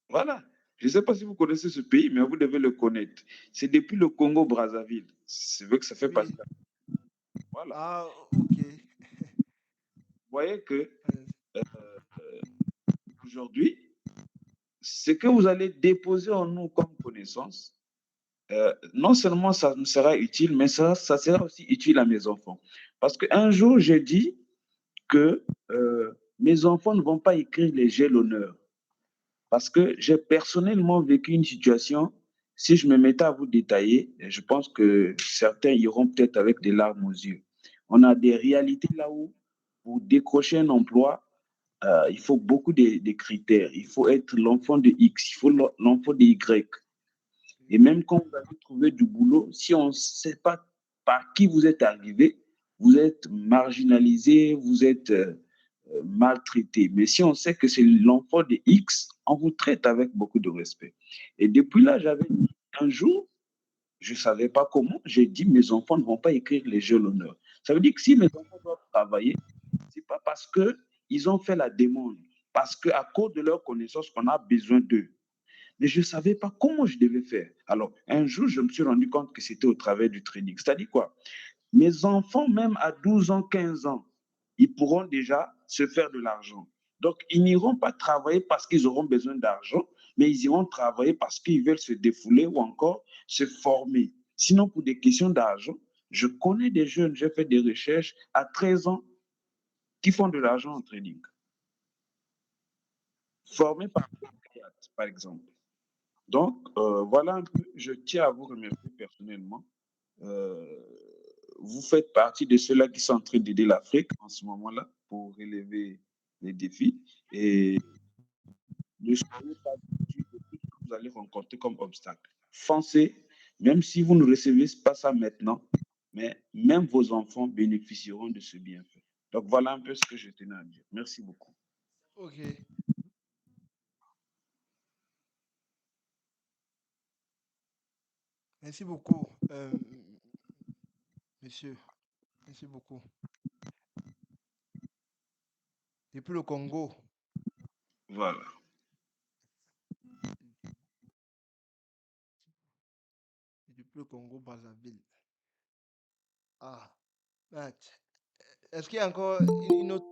Voilà. Je ne sais pas si vous connaissez ce pays, mais vous devez le connaître. C'est depuis le Congo-Brazzaville. C'est vrai que ça fait Oui. partie. Voilà. Ah, ok. Vous voyez que aujourd'hui, ce que vous allez déposer en nous comme connaissance, non seulement ça me sera utile, mais ça sera aussi utile à mes enfants. Parce qu'un jour, j'ai dit que mes enfants ne vont pas écrire les G l'honneur. Parce que j'ai personnellement vécu une situation, si je me mettais à vous détailler, je pense que certains iront peut-être avec des larmes aux yeux. On a des réalités là où, pour décrocher un emploi, il faut beaucoup de critères. Il faut être l'enfant de X, il faut l'enfant de Y. Et même quand vous avez trouvé du boulot, si on ne sait pas par qui vous êtes arrivé, vous êtes marginalisé, vous êtes maltraité. Mais si on sait que c'est l'enfant de X, on vous traite avec beaucoup de respect. Et depuis là, j'avais dit un jour, je ne savais pas comment, j'ai dit mes enfants ne vont pas écrire les jeux l'honneur. Ça veut dire que si mes enfants doivent travailler, ce n'est pas parce qu'ils ont fait la demande, parce qu'à cause de leur connaissance, on a besoin d'eux. Mais je ne savais pas comment je devais faire. Alors, un jour, je me suis rendu compte que c'était au travers du trading. C'est-à-dire quoi? Mes enfants, même à 12 ans, 15 ans, ils pourront déjà se faire de l'argent. Donc, ils n'iront pas travailler parce qu'ils auront besoin d'argent, mais ils iront travailler parce qu'ils veulent se défouler ou encore se former. Sinon, pour des questions d'argent, je connais des jeunes, j'ai fait des recherches à 13 ans qui font de l'argent en trading, formés par exemple. Donc, voilà un peu, je tiens à vous remercier personnellement. Euh, vous faites partie de ceux-là qui sont en train d'aider l'Afrique en ce moment-là pour relever les défis. Et ne soyez pas déçus de tout ce que vous allez rencontrer comme obstacle. Foncez, même si vous ne recevez pas ça maintenant, mais même vos enfants bénéficieront de ce bienfait. Donc, voilà un peu ce que je tenais à dire. Merci beaucoup. Ok. Merci beaucoup, monsieur. Merci beaucoup. Depuis le Congo. Voilà. Depuis le Congo, Brazzaville. Ah. Est-ce qu'il y a encore une autre,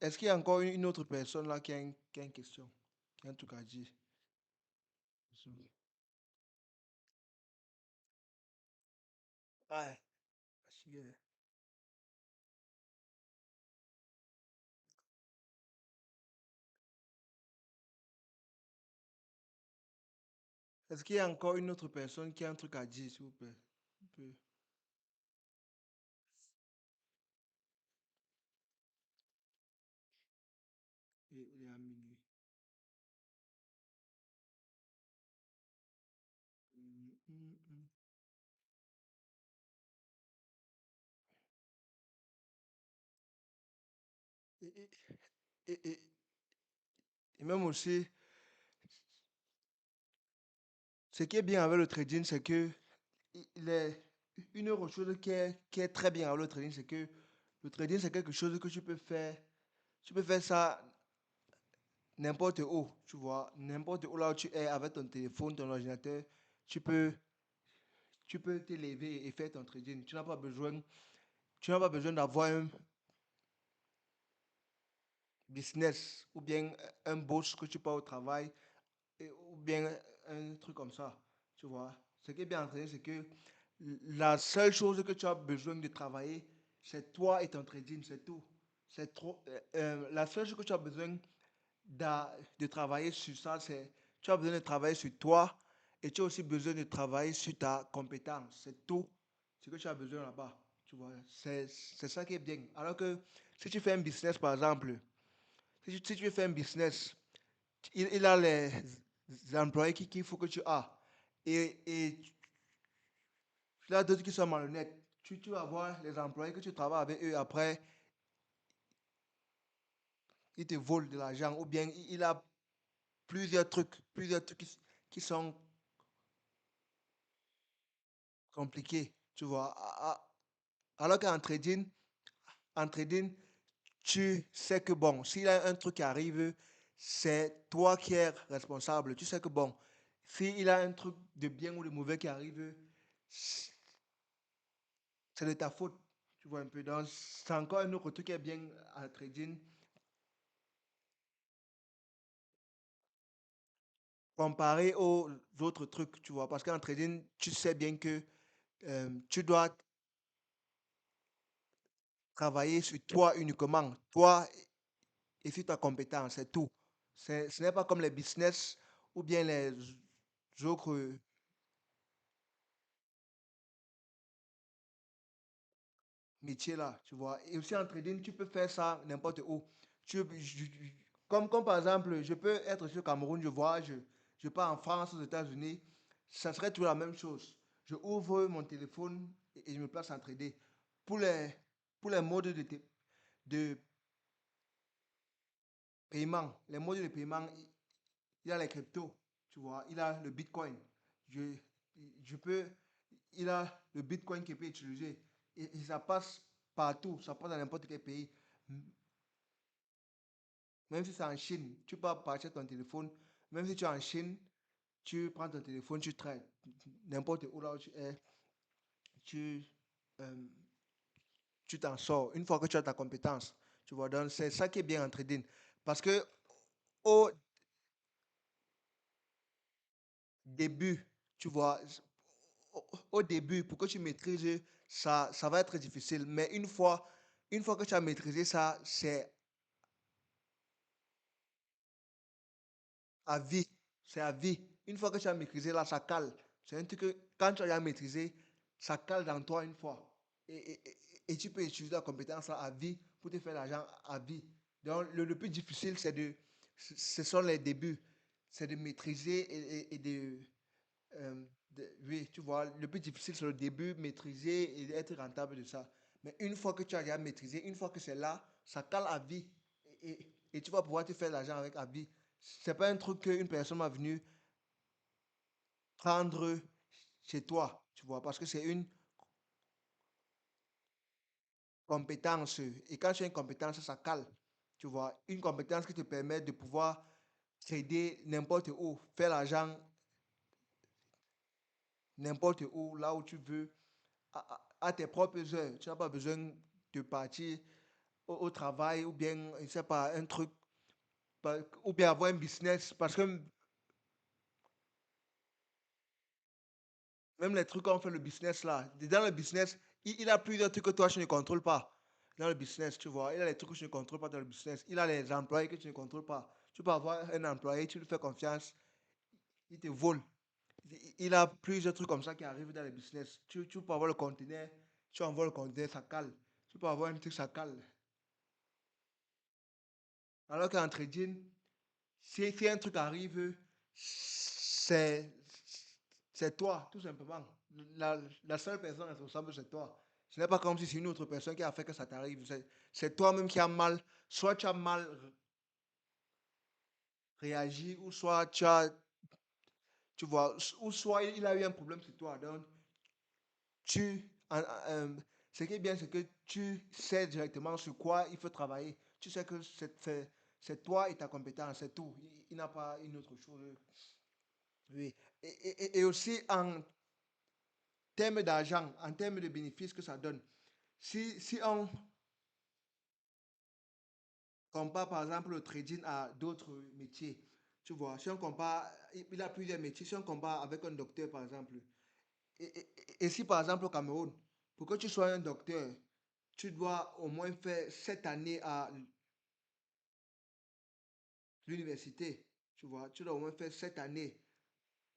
est-ce qu'il y a encore une autre personne là qui a une question, qui a un truc à dire? Ouais. Est-ce qu'il y a encore une autre personne qui a un truc à dire, s'il vous plaît? Un peu. Il est à minuit. Hum, hum, hum. Et, et- et- et- et même aussi, ce qui est bien avec le trading, c'est que il est une autre chose qui est très bien avec le trading, c'est que le trading, c'est quelque chose que tu peux faire. Tu peux faire ça n'importe où, tu vois, n'importe où là où tu es avec ton téléphone, ton ordinateur, tu peux, tu peux te lever et faire ton trading. Tu n'as pas besoin d'avoir un business ou bien un boss que tu pars au travail ou bien un truc comme ça, tu vois. Ce qui est bien entraîné, c'est que la seule chose que tu as besoin de travailler, c'est toi et ton trading, c'est tout. C'est trop, la seule chose que tu as besoin de travailler sur ça, c'est tu as besoin de travailler sur toi et tu as aussi besoin de travailler sur ta compétence. C'est tout ce que tu as besoin là-bas. Tu vois, c'est ça qui est bien. Alors que si tu fais un business, par exemple, si tu fais un business, il a les employés qu'il faut que tu as. Et tu as d'autres qui sont malhonnêtes. Tu vas voir les employés que tu travailles avec eux après, ils te volent de l'argent ou bien il a plusieurs trucs qui sont compliqués, tu vois. Alors en trading, tu sais que bon, s'il y a un truc qui arrive, c'est toi qui es responsable. Tu sais que bon, s'il a un truc de bien ou de mauvais qui arrive, c'est de ta faute. Tu vois un peu. Donc, c'est encore un autre truc qui est bien en trading comparé aux autres trucs, tu vois. Parce qu'en trading, tu sais bien que tu dois travailler sur toi uniquement, toi et sur ta compétence, c'est tout. Ce n'est pas comme les business ou bien les autres métiers là, tu vois. Et aussi en trading, tu peux faire ça n'importe où. Comme par exemple, je peux être sur Cameroun, je voyage, je pars en France, aux États-Unis, ça serait toujours la même chose. Je ouvre mon téléphone et je me place en trader. Pour les, pour les modes de paiement, les modes de paiement, il a les cryptos, tu vois, il a le Bitcoin. Je, je peux, il a le Bitcoin qui peut utiliser. Et ça passe partout, ça passe dans n'importe quel pays. Même si c'est en Chine, tu peux partir ton téléphone. Même si tu es en Chine, tu prends ton téléphone, tu traites. N'importe où là où tu es, tu euh, tu t'en sors. Une fois que tu as ta compétence, tu vois, donc c'est ça qui est bien en trading. Parce que au début, tu vois, au début, pour que tu maîtrises, ça va être difficile. Mais une fois que tu as maîtrisé ça, c'est à vie. C'est à vie. Une fois que tu as maîtrisé là, ça cale. C'est un truc que quand tu as maîtrisé, ça cale dans toi une fois. Et tu peux utiliser la compétence là à vie pour te faire l'argent à vie. Donc, le plus difficile, ce sont les débuts. C'est de maîtriser et oui, tu vois, le plus difficile, c'est le début, maîtriser et être rentable de ça. Mais une fois que tu as déjà maîtrisé, une fois que c'est là, ça cale à vie. Et tu vas pouvoir te faire l'argent avec à vie. C'est pas un truc qu'une personne va venir prendre chez toi, tu vois, parce que c'est une compétence. Et quand tu as une compétence, ça cale, tu vois. Une compétence qui te permet de pouvoir trader n'importe où, faire l'argent n'importe où, là où tu veux, à tes propres heures. Tu n'as pas besoin de partir au travail ou bien, je sais pas, un truc, ou bien avoir un business. Parce que même les trucs qu'on fait le business là, dans le business, il a plusieurs trucs que toi tu ne contrôles pas. Dans le business, tu vois, il a les trucs que tu ne contrôles pas dans le business. Il a les employés que tu ne contrôles pas. Tu peux avoir un employé, tu lui fais confiance, il te vole. Il a plusieurs trucs comme ça qui arrivent dans le business. Tu peux avoir le conteneur, tu envoies le conteneur, ça cale. Tu peux avoir un truc, ça cale. Alors qu'en trading, si un truc arrive, c'est c'est toi, tout simplement. La seule personne responsable, c'est toi. Ce n'est pas comme si c'est une autre personne qui a fait que ça t'arrive. C'est toi-même qui as mal. Soit tu as mal réagi, ou soit tu vois, ou soit il a eu un problème sur toi. Donc, tu, ce qui est bien, c'est que tu sais directement sur quoi il faut travailler. Tu sais que c'est toi et ta compétence, c'est tout. Il n'a pas une autre chose. Oui. Et aussi en termes d'argent, en termes de bénéfices que ça donne. Si on compare par exemple le trading à d'autres métiers, tu vois, si on compare, il a plusieurs métiers, si on compare avec un docteur par exemple, et si par exemple au Cameroun, pour que tu sois un docteur, tu dois au moins faire 7 années à l'université, tu vois, tu dois au moins faire 7 années,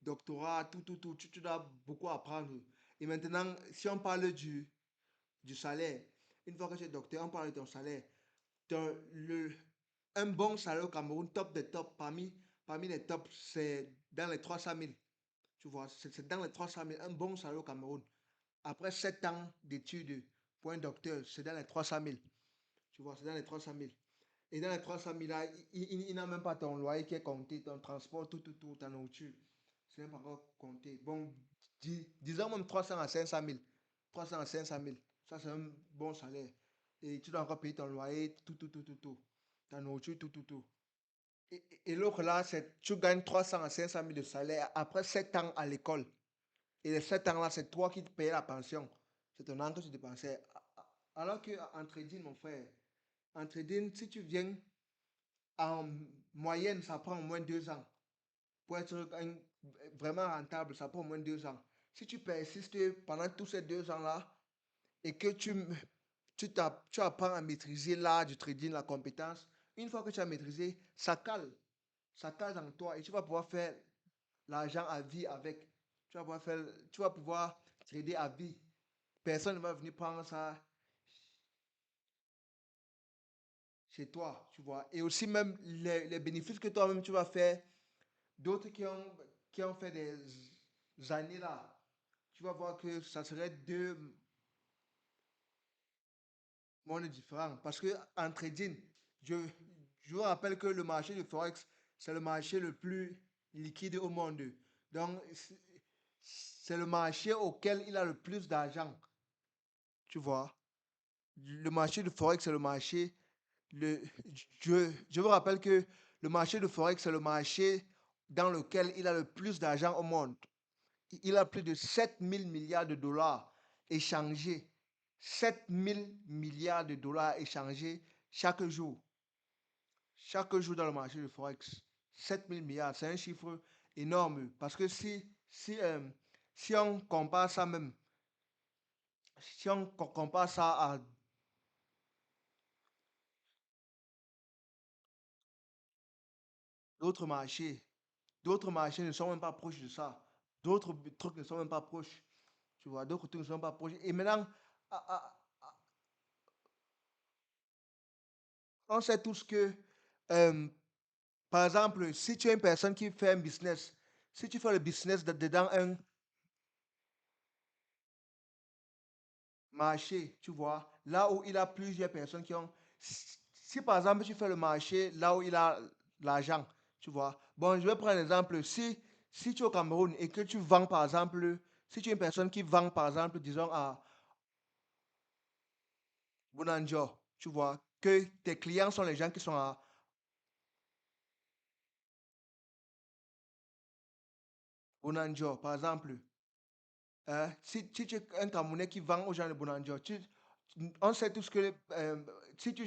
doctorat, tout, tu dois beaucoup apprendre. Et maintenant, si on parle du salaire, une fois que tu es docteur, on parle de ton salaire. Ton- le, un bon salaire au Cameroun, top de top, parmi les tops, c'est dans les 300 000. Tu vois, c'est dans les 300 000, un bon salaire au Cameroun. Après 7 ans d'études pour un docteur, c'est dans les 300 000. Tu vois, c'est dans les 300 000. Et dans les 300 000 là, il n'a même pas ton loyer qui est compté, ton transport, tout, ta nourriture. C'est même pas encore compté. Bon, disons même 300 à 500 000. 300 à 500 000. Ça, c'est un bon salaire. Et tu dois encore payer ton loyer, tout. Ta nourriture, tout. Et l'autre là, c'est tu gagnes 300 à 500 000 de salaire après 7 ans à l'école. Et les 7 ans là, c'est toi qui te payes la pension. C'est ton an que tu dépensais. Alors qu'en trading, mon frère, en trading, si tu viens en moyenne, ça prend au moins 2 ans. Pour être vraiment rentable, ça prend au moins 2 ans. Si tu persistes pendant tous ces 2 ans-là et que tu apprends à maîtriser l'art du trading, la compétence, une fois que tu as maîtrisé, ça cale. Ça cale dans toi et tu vas pouvoir faire l'argent à vie avec. Tu vas pouvoir trader à vie. Personne ne va venir prendre ça chez toi, tu vois. Et aussi même les bénéfices que toi-même tu vas faire, d'autres qui ont fait des années là, tu vas voir que ça serait deux mondes différents. Parce que en trading, je, je vous rappelle que le marché de Forex, c'est le marché le plus liquide au monde. Donc, c'est le marché auquel il a le plus d'argent, tu vois. Le marché de Forex, c'est le marché. Le, je vous rappelle que le marché de Forex, c'est le marché dans lequel il a le plus d'argent au monde. Il a plus de 7 000 milliards de dollars échangés. 7 000 milliards de dollars échangés chaque jour. Chaque jour dans le marché de Forex. 7 000 milliards, c'est un chiffre énorme. Parce que si on compare ça même, si on compare ça à d'autres marchés, d'autres marchés ne sont même pas proches de ça. D'autres trucs ne sont même pas proches. Tu vois, d'autres trucs ne sont pas proches. Et maintenant, on sait tous que, euh, par exemple, si tu es une personne qui fait un business, si tu fais le business dedans un marché, tu vois, là où il a plusieurs personnes qui ont... Si par exemple tu fais le marché là où il a l'argent, tu vois. Bon, je vais prendre un exemple. Si tu es au Cameroun et que tu vends par exemple, si tu es une personne qui vend par exemple, disons à Bonanjo, tu vois, que tes clients sont les gens qui sont à Bonanjo, par exemple. Si tu es un Camerounais qui vend aux gens de Bonanjo, on sait tous que si tu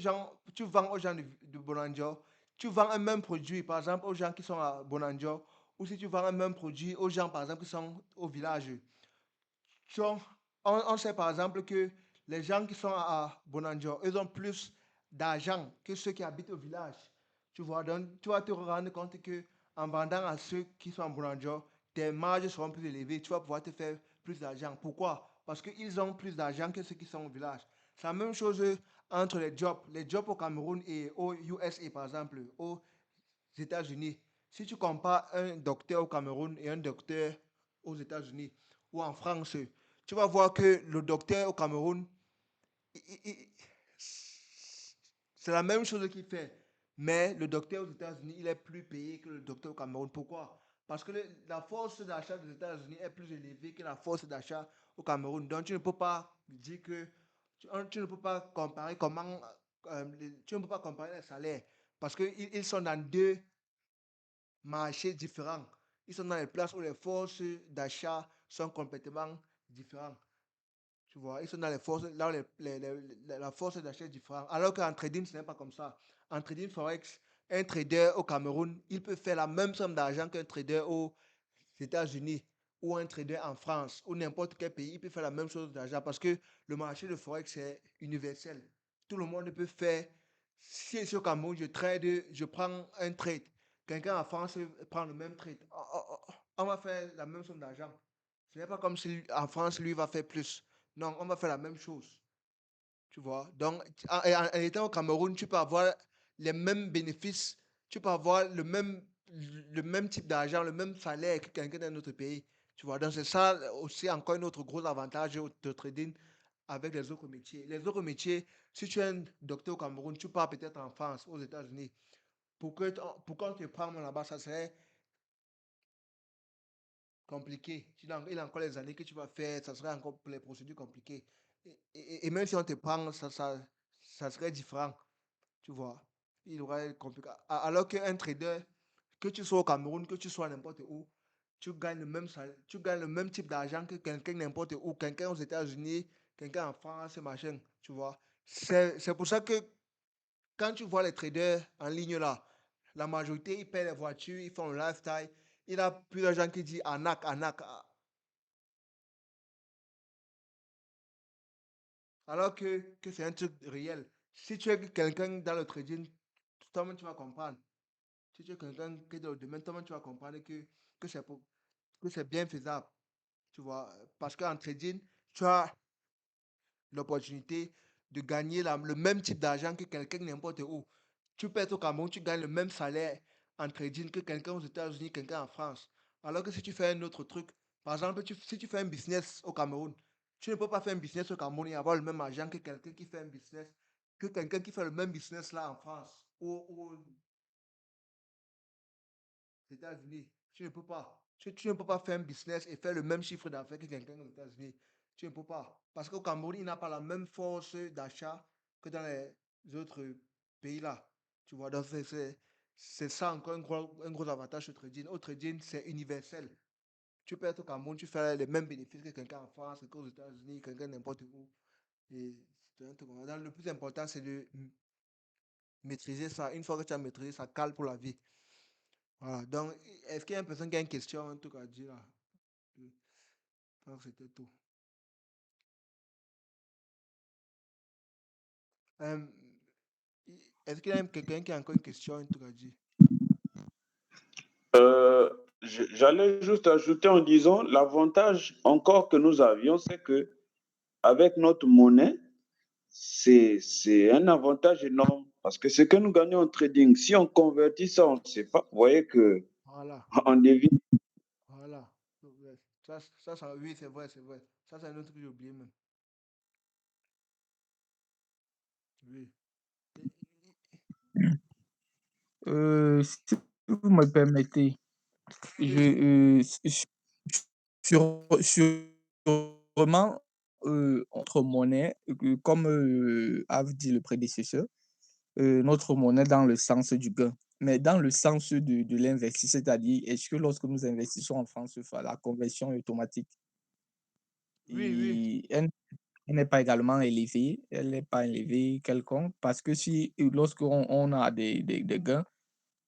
vends aux gens de Bonanjo, tu vends un même produit, par exemple, aux gens qui sont à Bonanjo, ou si tu vends un même produit aux gens, par exemple, qui sont au village. Donc, on sait par exemple que les gens qui sont à Bonanjo, ils ont plus d'argent que ceux qui habitent au village. Tu vois, donc tu vas te rendre compte que en vendant à ceux qui sont à Bonanjo, tes marges seront plus élevées. Tu vas pouvoir te faire plus d'argent. Pourquoi? Parce qu'ils ont plus d'argent que ceux qui sont au village. C'est la même chose entre les jobs. Les jobs au Cameroun et aux USA, par exemple, aux États-Unis. Si tu compares un docteur au Cameroun et un docteur aux États-Unis ou en France, tu vas voir que le docteur au Cameroun, c'est la même chose qu'il fait. Mais le docteur aux États-Unis, il est plus payé que le docteur au Cameroun. Pourquoi? Parce que la force d'achat des États-Unis est plus élevée que la force d'achat au Cameroun. Donc, tu ne peux pas dire que... Tu ne peux pas comparer comment... tu ne peux pas comparer les salaires. Parce qu'ils sont dans deux marchés différents. Ils sont dans les places où les forces d'achat sont complètement différentes. Tu vois, ils sont dans les forces, là où la force d'achat est différente. Alors qu'en trading, ce n'est pas comme ça. En trading Forex, un trader au Cameroun, il peut faire la même somme d'argent qu'un trader aux États-Unis ou un trader en France ou n'importe quel pays, il peut faire la même chose d'argent parce que le marché de Forex est universel. Tout le monde peut faire. Si je suis au Cameroun, je prends un trade. Quelqu'un en France prend le même trade. On va faire la même somme d'argent. Ce n'est pas comme si en France, lui va faire plus. Non, on va faire la même chose. Tu vois. Donc, en étant au Cameroun, tu peux avoir les mêmes bénéfices, tu peux avoir le même type d'argent, le même salaire que quelqu'un d'un autre pays. Tu vois. Donc, c'est ça aussi encore un autre gros avantage de trading avec les autres métiers. Les autres métiers, si tu es un docteur au Cameroun, tu pars peut-être en France, aux États-Unis. Pour qu'on te prenne là-bas, ça serait compliqué. Il a encore les années que tu vas faire, ça serait encore les procédures compliquées. Et même si on te prend, ça serait différent, tu vois. Il aurait être compliqué. Alors qu'un trader, que tu sois au Cameroun, que tu sois n'importe où, tu gagnes le même salaire, tu gagnes le même type d'argent que quelqu'un n'importe où, quelqu'un aux États-Unis, quelqu'un en France, machin, tu vois. C'est pour ça que quand tu vois les traders en ligne là, la majorité, ils paient les voitures, ils font le lifestyle. Il y a plusieurs gens qui disent arnaque, arnaque. Alors que c'est un truc réel. Si tu es quelqu'un dans le trading, toi-même tu vas comprendre. Si tu es quelqu'un qui est dans le domaine, toi-même tu vas comprendre que que c'est bien faisable. Tu vois, parce qu'en trading, tu as l'opportunité de gagner le même type d'argent que quelqu'un n'importe où. Tu peux être au Cameroun, tu gagnes le même salaire en trading que quelqu'un aux États-Unis, quelqu'un en France. Alors que si tu fais un autre truc, par exemple, si tu fais un business au Cameroun, tu ne peux pas faire un business au Cameroun et avoir le même argent que quelqu'un qui fait un business, que quelqu'un qui fait le même business là en France ou aux États-Unis. Tu ne peux pas. Tu ne peux pas faire un business et faire le même chiffre d'affaires que quelqu'un aux États-Unis. Tu ne peux pas. Parce qu'au Cameroun, il n'a pas la même force d'achat que dans les autres pays là. Tu vois, donc c'est ça encore un gros avantage au trading. Au trading, c'est universel. Tu peux être au Cameroun, tu fais les mêmes bénéfices que quelqu'un en France, quelqu'un aux États-Unis, quelqu'un n'importe où. Et c'est un truc. Donc, le plus important, c'est de maîtriser ça. Une fois que tu as maîtrisé, ça cale pour la vie. Voilà. Donc, est-ce qu'il y a une personne qui a une question, un truc à dire là? Je pense que c'était tout. Euh, Est-ce qu'il y a quelqu'un qui a encore une question, un truc à dire? J'allais juste ajouter en disant, l'avantage encore que nous avions, c'est que avec notre monnaie, c'est un avantage énorme. Parce que ce que nous gagnons en trading, si on convertit ça en CFA, vous voyez que Voilà. on devient. Voilà. Oui, c'est vrai, c'est vrai. Ça, c'est un autre truc que j'ai oublié même. Oui. Si vous me permettez, Oui, sûrement, notre monnaie, comme avait dit le prédécesseur, notre monnaie dans le sens du gain, mais dans le sens de l'investissement, c'est-à-dire, est-ce que lorsque nous investissons en francs CFA, la conversion est automatique oui. et elle n'est pas également élevée, elle n'est pas élevée quelconque, parce que si lorsqu'on a des gains,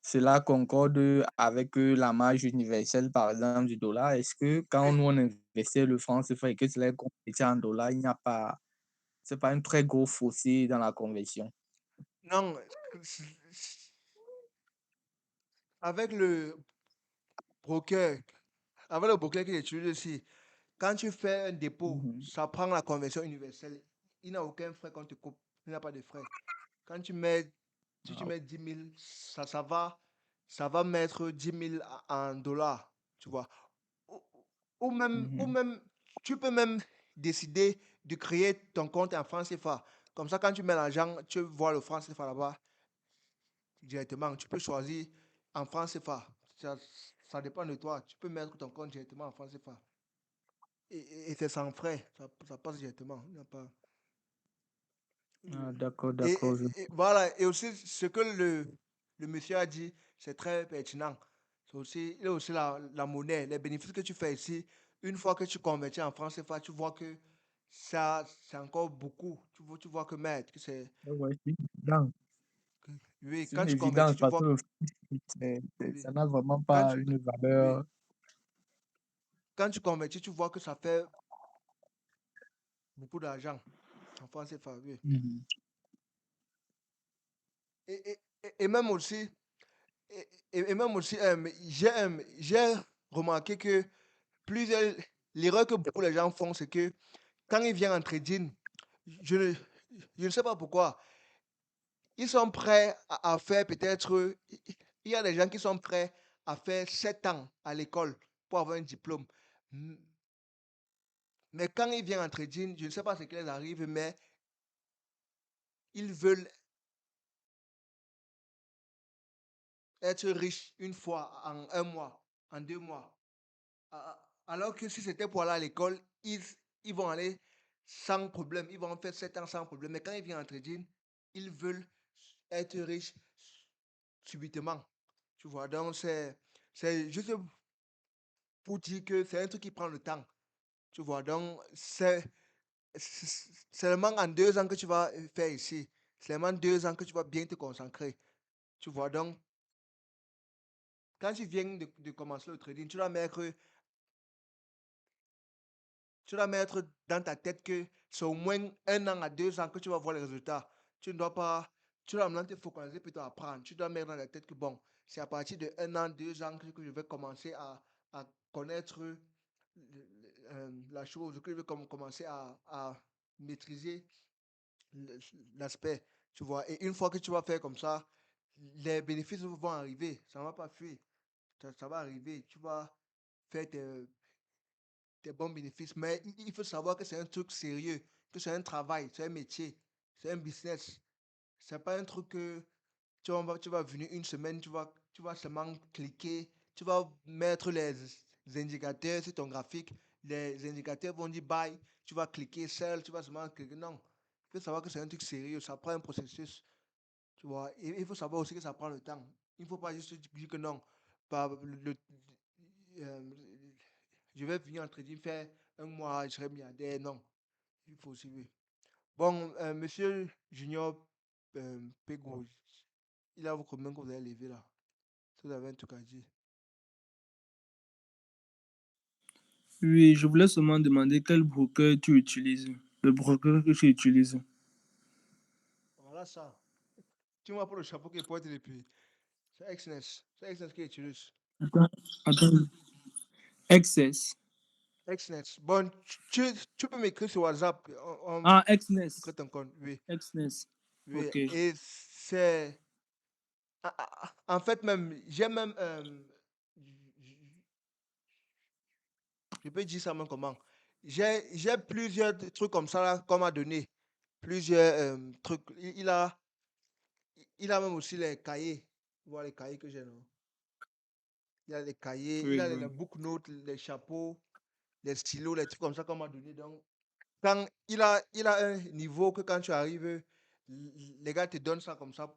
cela concorde avec la marge universelle, par exemple, du dollar. Est-ce que quand nous on investit le franc CFA et que cela est converti en dollars, il n'y a pas, c'est pas un très gros fossé dans la conversion? Non, avec le broker, avec le broker que j'utilise aussi, quand tu fais un dépôt, Mhm. ça prend la conversion universelle. Il n'a aucun frais qu'on te coupe. Il n'a pas de frais. Quand tu mets, si tu Ah, mets 10 000, ça va mettre 10 000 en dollars, tu vois. Ou, ou mhm. même, tu peux même décider de créer ton compte en francs CFA. Comme ça, quand tu mets l'argent, tu vois le franc CFA là-bas directement. Tu peux choisir en francs CFA. Ça dépend de toi. Tu peux mettre ton compte directement en francs CFA. Et c'est sans frais. Ça passe directement. Il n'y a pas... Ah, d'accord, Et, d'accord. voilà, et aussi ce que le monsieur a dit, c'est très pertinent. C'est aussi, il y a aussi la monnaie, les bénéfices que tu fais ici. Une fois que tu convertis en francs CFA, tu vois que ça, c'est encore beaucoup. Tu vois que, merde, que c'est. Ouais, c'est évident. Oui, C'est quand une tu convertis, évidence tu parce vois. que Oui, ça n'a vraiment quand pas tu, une oui, valeur. quand tu convertis, tu vois que ça fait beaucoup d'argent en francs CFA. Oui. Mhm. Et même aussi, et même aussi j'ai remarqué que plusieurs, l'erreur que beaucoup de gens font, c'est que quand ils viennent en trading, je ne, je ne sais pas pourquoi, ils sont prêts à faire peut-être, il y a des gens qui sont prêts à faire 7 ans à l'école pour avoir un diplôme. Mais quand ils viennent en trading, je ne sais pas ce qui les arrive, mais ils veulent être riches une fois, en un mois, en 2 mois. Alors que si c'était pour aller à l'école, ils vont aller sans problème. Ils vont faire 7 ans sans problème. Mais quand ils viennent en trading, ils veulent être riches subitement. Tu vois, donc c'est juste pour dire que c'est un truc qui prend le temps. Tu vois, donc c'est seulement en 2 ans que tu vas faire ici. C'est seulement 2 ans que tu vas bien te concentrer. Tu vois, donc quand tu viens de commencer le trading, tu dois mettre dans ta tête que c'est au moins 1 an à 2 ans que tu vas voir les résultats. Tu ne dois pas, tu dois maintenant te focaliser plutôt à apprendre. Tu dois mettre dans ta tête que bon, c'est à partir de 1 an, 2 ans que je vais commencer à connaître la chose, que je vais commencer à maîtriser l'aspect. Tu vois, et une fois que tu vas faire comme ça, les bénéfices vont arriver. Ça ne va pas fuir. Ça va arriver. Tu vas faire des bons bénéfices. Mais il faut savoir que c'est un truc sérieux, que c'est un travail, c'est un métier, c'est un business. C'est pas un truc que tu vas venir une semaine, tu vas seulement cliquer, tu vas mettre les indicateurs sur ton graphique, les indicateurs vont dire buy, tu vas cliquer sell, tu vas seulement cliquer. Non, il faut savoir que c'est un truc sérieux, ça prend un processus, tu vois. Et il faut savoir aussi que ça prend le temps. Il ne faut pas juste dire que non, par euh, je vais venir en trading faire un mois, je serai milliardaire. Non, il faut suivre. Bon, monsieur Junior Pego, il a combien que vous avez levé là? Si vous avez un truc à dire. Oui, je voulais seulement demander quel broker tu utilises. Le broker que tu utilises. Voilà ça. Tu m'as pour le chapeau qui porte depuis. C'est XNES. C'est XNES qui utilise. Attends. XS. XNES. Bon, tu peux m'écrire sur WhatsApp. Ah, On crée XNES. ton compte. Oui. XNES. Oui. Ok. Et c'est. En fait, même, j'ai même. Je peux dire ça même comment. J'ai plusieurs trucs comme ça là, qu'on m'a donné. plusieurs trucs. Il a même aussi les cahiers. Voilà les cahiers que j'ai, non? Il a les cahiers, il Oui, a oui. les book notes, les chapeaux, les stylos, les trucs comme ça qu'on m'a donné. Donc, quand il a un niveau que quand tu arrives, les gars te donnent ça comme ça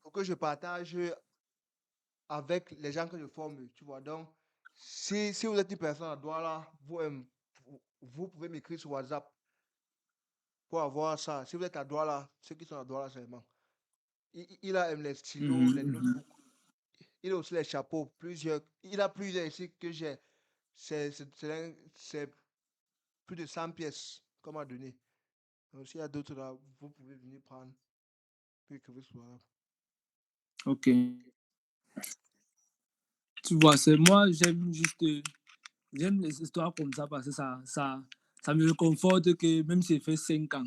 pour que je partage avec les gens que je forme, tu vois. Donc, si vous êtes une personne à Douala, vous pouvez m'écrire sur WhatsApp pour avoir ça. Si vous êtes à Douala, ceux qui sont à Douala seulement. Il a les stylos, les notebooks. Il a aussi les chapeaux, plusieurs. Il a plusieurs ici que j'ai. C'est plus de 100 pièces qu'on m'a donné. Donc, s'il y a d'autres là, vous pouvez venir prendre. Puis que vous soyez. Ok. Tu vois, c'est moi, j'aime les histoires comme ça parce que ça me réconforte que même si j'ai fait 5 ans,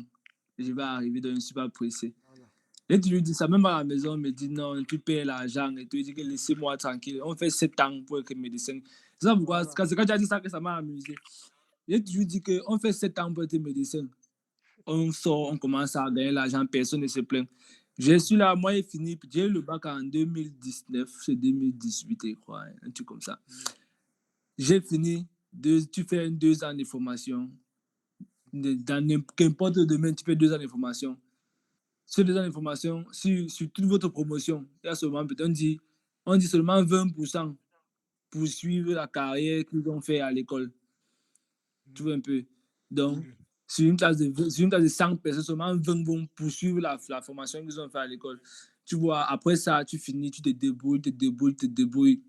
je vais arriver dans une super pressé. Voilà. Et tu lui dis ça, même à la maison, on me dit non, tu payes l'argent et tu lui dis que laissez-moi tranquille. On fait 7 ans pour être médecin. C'est ça pourquoi, Voilà. quand tu as dit ça, que ça m'a amusé. Et tu lui dis qu'on fait 7 ans pour être médecin. On sort, on commence à gagner l'argent, personne ne se plaint. Je suis là, moi, j'ai fini, j'ai eu le bac en 2019, c'est 2018, je crois, un truc comme ça. J'ai fini, tu fais 2 ans de formation. Dans n'importe quel domaine, tu fais 2 ans de formation. Sur 2 ans de formation, sur toute votre promotion, il y a seulement, on dit seulement 20% pour suivre la carrière qu'ils ont fait à l'école. Tu vois un peu. Donc, sur une classe de 100 personnes, seulement 20 vont poursuivre la formation qu'ils ont fait à l'école. Tu vois, après ça, tu finis, tu te débrouilles.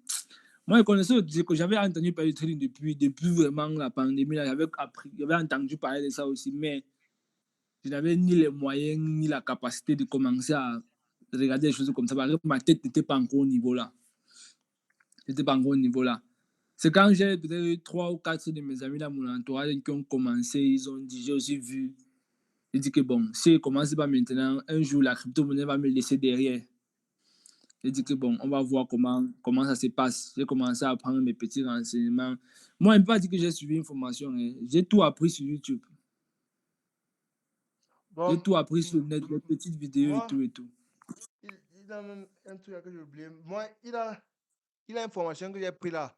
Moi, je connaissais, j'avais entendu parler de trading depuis vraiment la pandémie. J'avais entendu parler de ça aussi, mais je n'avais ni les moyens, ni la capacité de commencer à regarder des choses comme ça. Parce que ma tête n'était pas encore au niveau là. C'est quand j'ai peut-être 3 ou 4 de mes amis dans mon entourage qui ont commencé, ils ont dit, j'ai aussi vu. Ils disent que bon, si je commence pas maintenant, un jour la crypto-monnaie va me laisser derrière. J'ai dit que bon, on va voir comment ça se passe. J'ai commencé à prendre mes petits renseignements. Moi, je ne peux pas dire que j'ai suivi une formation. Hein. J'ai tout appris sur YouTube. J'ai tout appris sur le net, les petites vidéos Moi, et tout. il a même un truc que j'ai oublié. Moi, il a une formation que j'ai pris là.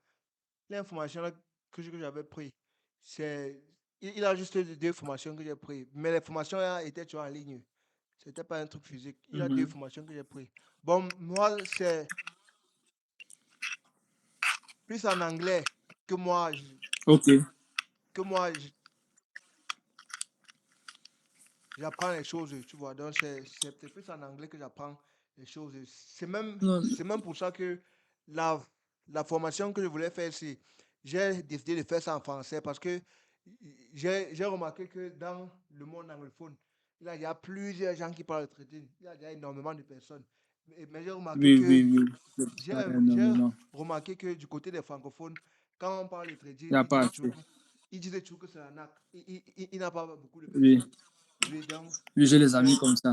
L'information que j'avais pris, il a juste 2 formations que j'ai pris. Mais les formations étaient toujours en ligne. C'était pas un truc physique. Il a 2 formations que j'ai pris. Bon, moi, c'est plus en anglais que moi, Ok. J'apprends les choses, tu vois. Donc, c'est peut-être plus en anglais que j'apprends les choses. C'est même pour ça que la, la formation que je voulais faire, j'ai décidé de faire ça en français parce que j'ai remarqué que dans le monde anglophone, il y a plusieurs gens qui parlent de trading. Il y a énormément de personnes. Mais j'ai remarqué Oui. j'ai remarqué que du côté des francophones, quand on parle de Il trading, n'y a pas assez. ils disent toujours que c'est un arnaque. Il n'a pas beaucoup de Oui. personnes. Oui, donc, Oui, j'ai les amis comme ça.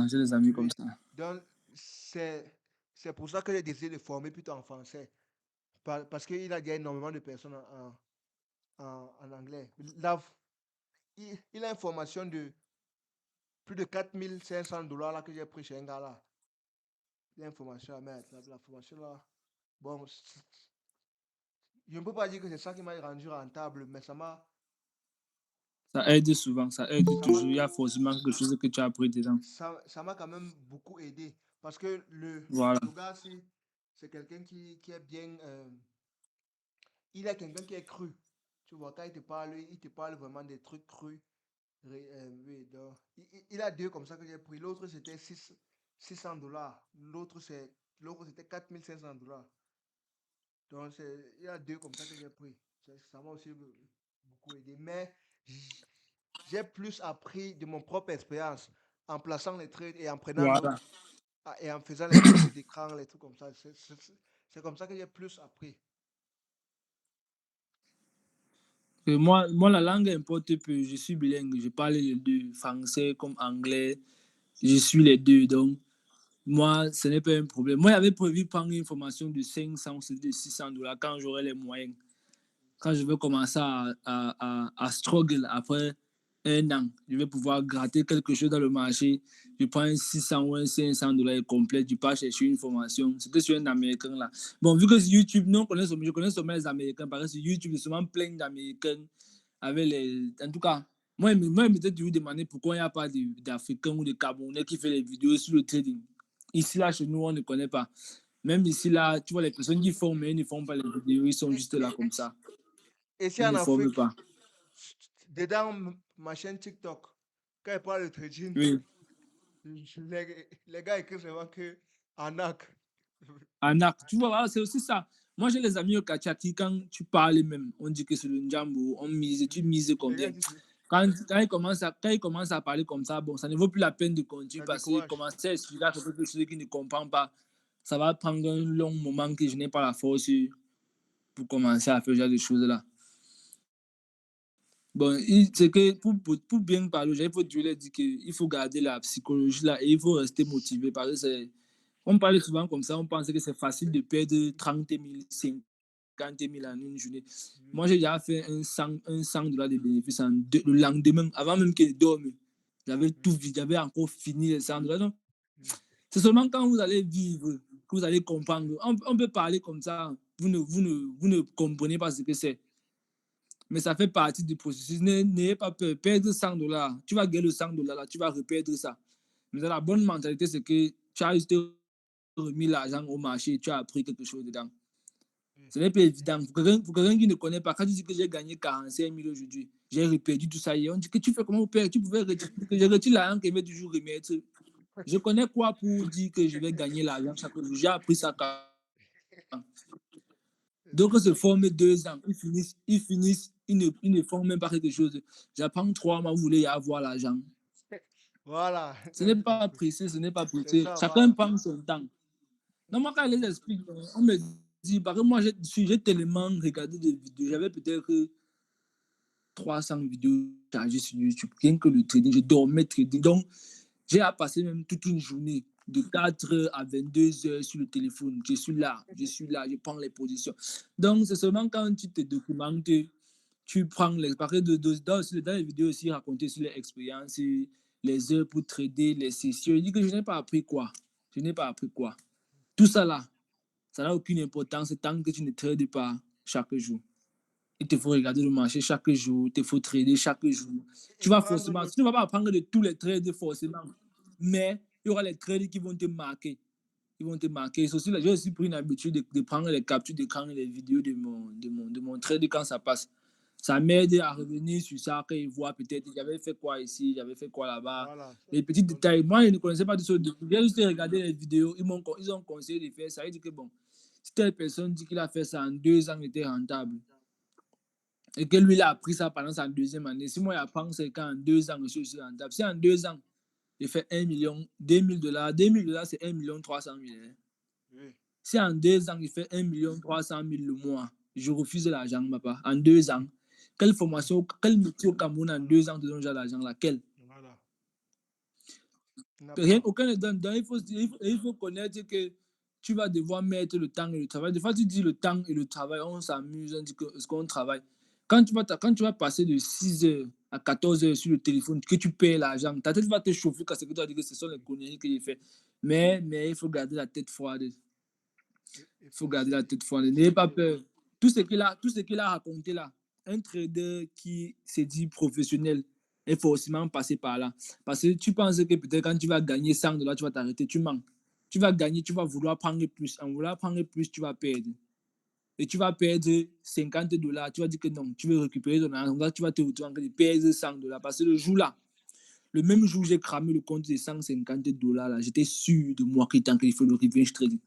donc c'est pour ça que j'ai décidé de former plutôt en français. Parce qu'il y a énormément de personnes en anglais. Il a une formation de plus de 4500 $ là que j'ai pris chez un gars là. Il y a une formation à mettre. La formation là, bon, je ne peux pas dire que c'est ça qui m'a rendu rentable, mais ça m'a Ça aide souvent, ça aide toujours. Il y a forcément quelque chose que tu as appris dedans. ça m'a quand même beaucoup aidé. Parce que Voilà. le gars, c'est quelqu'un qui est bien. Il est quelqu'un qui est cru. Tu vois, quand il te parle vraiment des trucs crus. Oui, donc, il a 2 comme ça que j'ai pris. L'autre, c'était 600 $. L'autre, c'était 4500 $. Donc, il y a 2 comme ça que j'ai pris. Ça m'a aussi beaucoup aidé. Mais j'ai plus appris de mon propre expérience en plaçant les trades et en prenant note et en faisant les captures d'écran, les trucs comme ça. C'est comme ça que j'ai plus appris. Moi, la langue importe peu. Je suis bilingue. Je parle les 2, français comme anglais. Je suis les 2. Donc, moi, ce n'est pas un problème. Moi, j'avais prévu prendre une formation de 500 ou de 600 $ quand j'aurai les moyens. quand je vais commencer à struggle après un an, je vais pouvoir gratter quelque chose dans le marché. Je prends un 600 ou un 500 dollars complet, je pars chercher une formation. C'était sur un Américain là. Bon, vu que sur YouTube, non, je connais seulement les Américains, parce que sur YouTube, il y a souvent plein d'Américains avec les. En tout cas, moi, je m'étais toujours demandé pourquoi il n'y a pas d'Africains ou de Camerounais qui font les vidéos sur le trading. Ici, là, chez nous, on ne connaît pas. Même ici, là, tu vois, les personnes qui font, mais ils ne font pas les vidéos, ils sont juste là comme ça. Ici Ils en ne forment Afrique, pas. dedans ma chaîne TikTok, quand il parle de trading, Oui. les gars écrivent vraiment que arnaque. Anak, tu vois, voilà, c'est aussi ça. Moi, j'ai les amis au Kachaki, quand tu parles même, on dit que c'est le Njambo, on mise, tu mises Les gars combien? disent que Quand il commence à parler comme ça, bon, ça ne vaut plus la peine de continuer ça parce qu'il décourage. commence à expliquer à quelque chose qui ne comprend pas. Ça va prendre un long moment que je n'ai pas la force pour commencer à faire ce genre de choses-là. Bon, c'est que pour bien parler, il faut dire qu'il faut garder la psychologie là et il faut rester motivé parce que c'est. On parle souvent comme ça, on pense que c'est facile de perdre 30 000, 50 000 en une journée. Moi, j'ai déjà fait un 100 dollars de bénéfices le lendemain, avant même qu'il dorme. J'avais tout vide, j'avais encore fini les 100 dollars. Donc, c'est seulement quand vous allez vivre que vous allez comprendre. On peut parler comme ça, vous ne comprenez pas ce que c'est. Mais ça fait partie du processus. N'ayez pas peur. Perdre 100 dollars, tu vas gagner le 100 dollars là, tu vas reperdre ça. Mais la bonne mentalité, c'est que tu as juste remis l'argent au marché, tu as appris quelque chose dedans. Ce n'est pas évident. Pour quelqu'un qui ne connaît pas, quand tu dis que j'ai gagné 45 000 aujourd'hui, j'ai reperdu tout ça. Et on dit que tu fais comment père? Tu pouvais retirer, que je retire l'argent que je vais toujours remettre. Je connais quoi pour dire que je vais gagner l'argent chaque jour. J'ai appris ça quand. Donc, se forment 2 ans. Ils finissent, ils ne font même pas quelque chose. J'apprends 3 mois, vous voulez avoir l'argent. Voilà. Ce n'est pas pressé, ce n'est pas C'est pressé. ça, Chacun voilà. prend son temps. Non, moi, quand je les explique, on me dit, parce que moi, j'ai tellement regardé des vidéos. J'avais peut-être 300 vidéos chargées sur YouTube. Rien que le trading, je dormais trading. Donc, j'ai à passer même toute une journée de 4h à 22h sur le téléphone. Je suis là, je prends les positions. Donc, c'est seulement quand tu te documentes, tu prends les. Parce que dans les vidéos aussi, raconter sur les expériences, les heures pour trader, les sessions. Je dis que je n'ai pas appris quoi. Je n'ai pas appris quoi. Tout ça là, ça n'a aucune importance tant que tu ne trades pas chaque jour. Il te faut regarder le marché chaque jour, il te faut trader chaque jour. Tu vas forcément, tu ne vas pas apprendre de tous les trades forcément, mais il y aura les trades qui vont te marquer. Ils vont te marquer. J'ai aussi pris une habitude de prendre les captures d'écran et les vidéos de mon trade quand ça passe. Ça m'aide à revenir sur ça, quand ils voient peut-être, j'avais fait quoi ici, j'avais fait quoi là-bas. Voilà. Les petits détails. Moi, je ne connaissais pas de ça. J'ai juste regardé les vidéos, ils ont conseillé de faire ça. Ils disent que bon, si telle personne dit qu'il a fait ça en 2 ans, il était rentable. Et que lui, il a appris ça pendant sa 2e année. Si moi, j'apprends, c'est qu'en 2 ans, je suis aussi rentable. Si en 2 ans, il fait 1 million, 2 000 dollars, 2 000 dollars, c'est 1 300 000. Oui. Si en 2 ans, il fait 1 300 000 le mois, je refuse l'argent, papa. En 2 ans. Quelle formation, quel métier au Cameroun en 2 ans te donne déjà l'argent là? Quel? Voilà. Rien, aucun ne donne. Donc, il faut connaître que tu vas devoir mettre le temps et le travail. Des fois, tu dis le temps et le travail, on s'amuse, on dit qu'on travaille. Quand tu vas passer de 6h à 14h sur le téléphone, que tu payes l'argent, ta tête va te chauffer parce que tu vas dire que ce sont les conneries que j'ai fait. Mais il faut garder la tête froide. Il faut garder la tête froide. N'ayez pas peur. Tout ce qu'il a raconté là, un trader qui s'est dit professionnel, il faut aussi passer par là. Parce que tu penses que peut-être quand tu vas gagner 100 dollars, tu vas t'arrêter, tu manques. Tu vas gagner, tu vas vouloir prendre plus. En vouloir prendre plus, tu vas perdre. Et tu vas perdre 50 dollars. Tu vas dire que non, tu veux récupérer ton argent. Là, tu vas te retrouver en train de perdre 100 dollars. Parce que le jour là, le même jour où j'ai cramé le compte de 150 dollars, là, j'étais sûr de moi qu'il faut le revenge trading.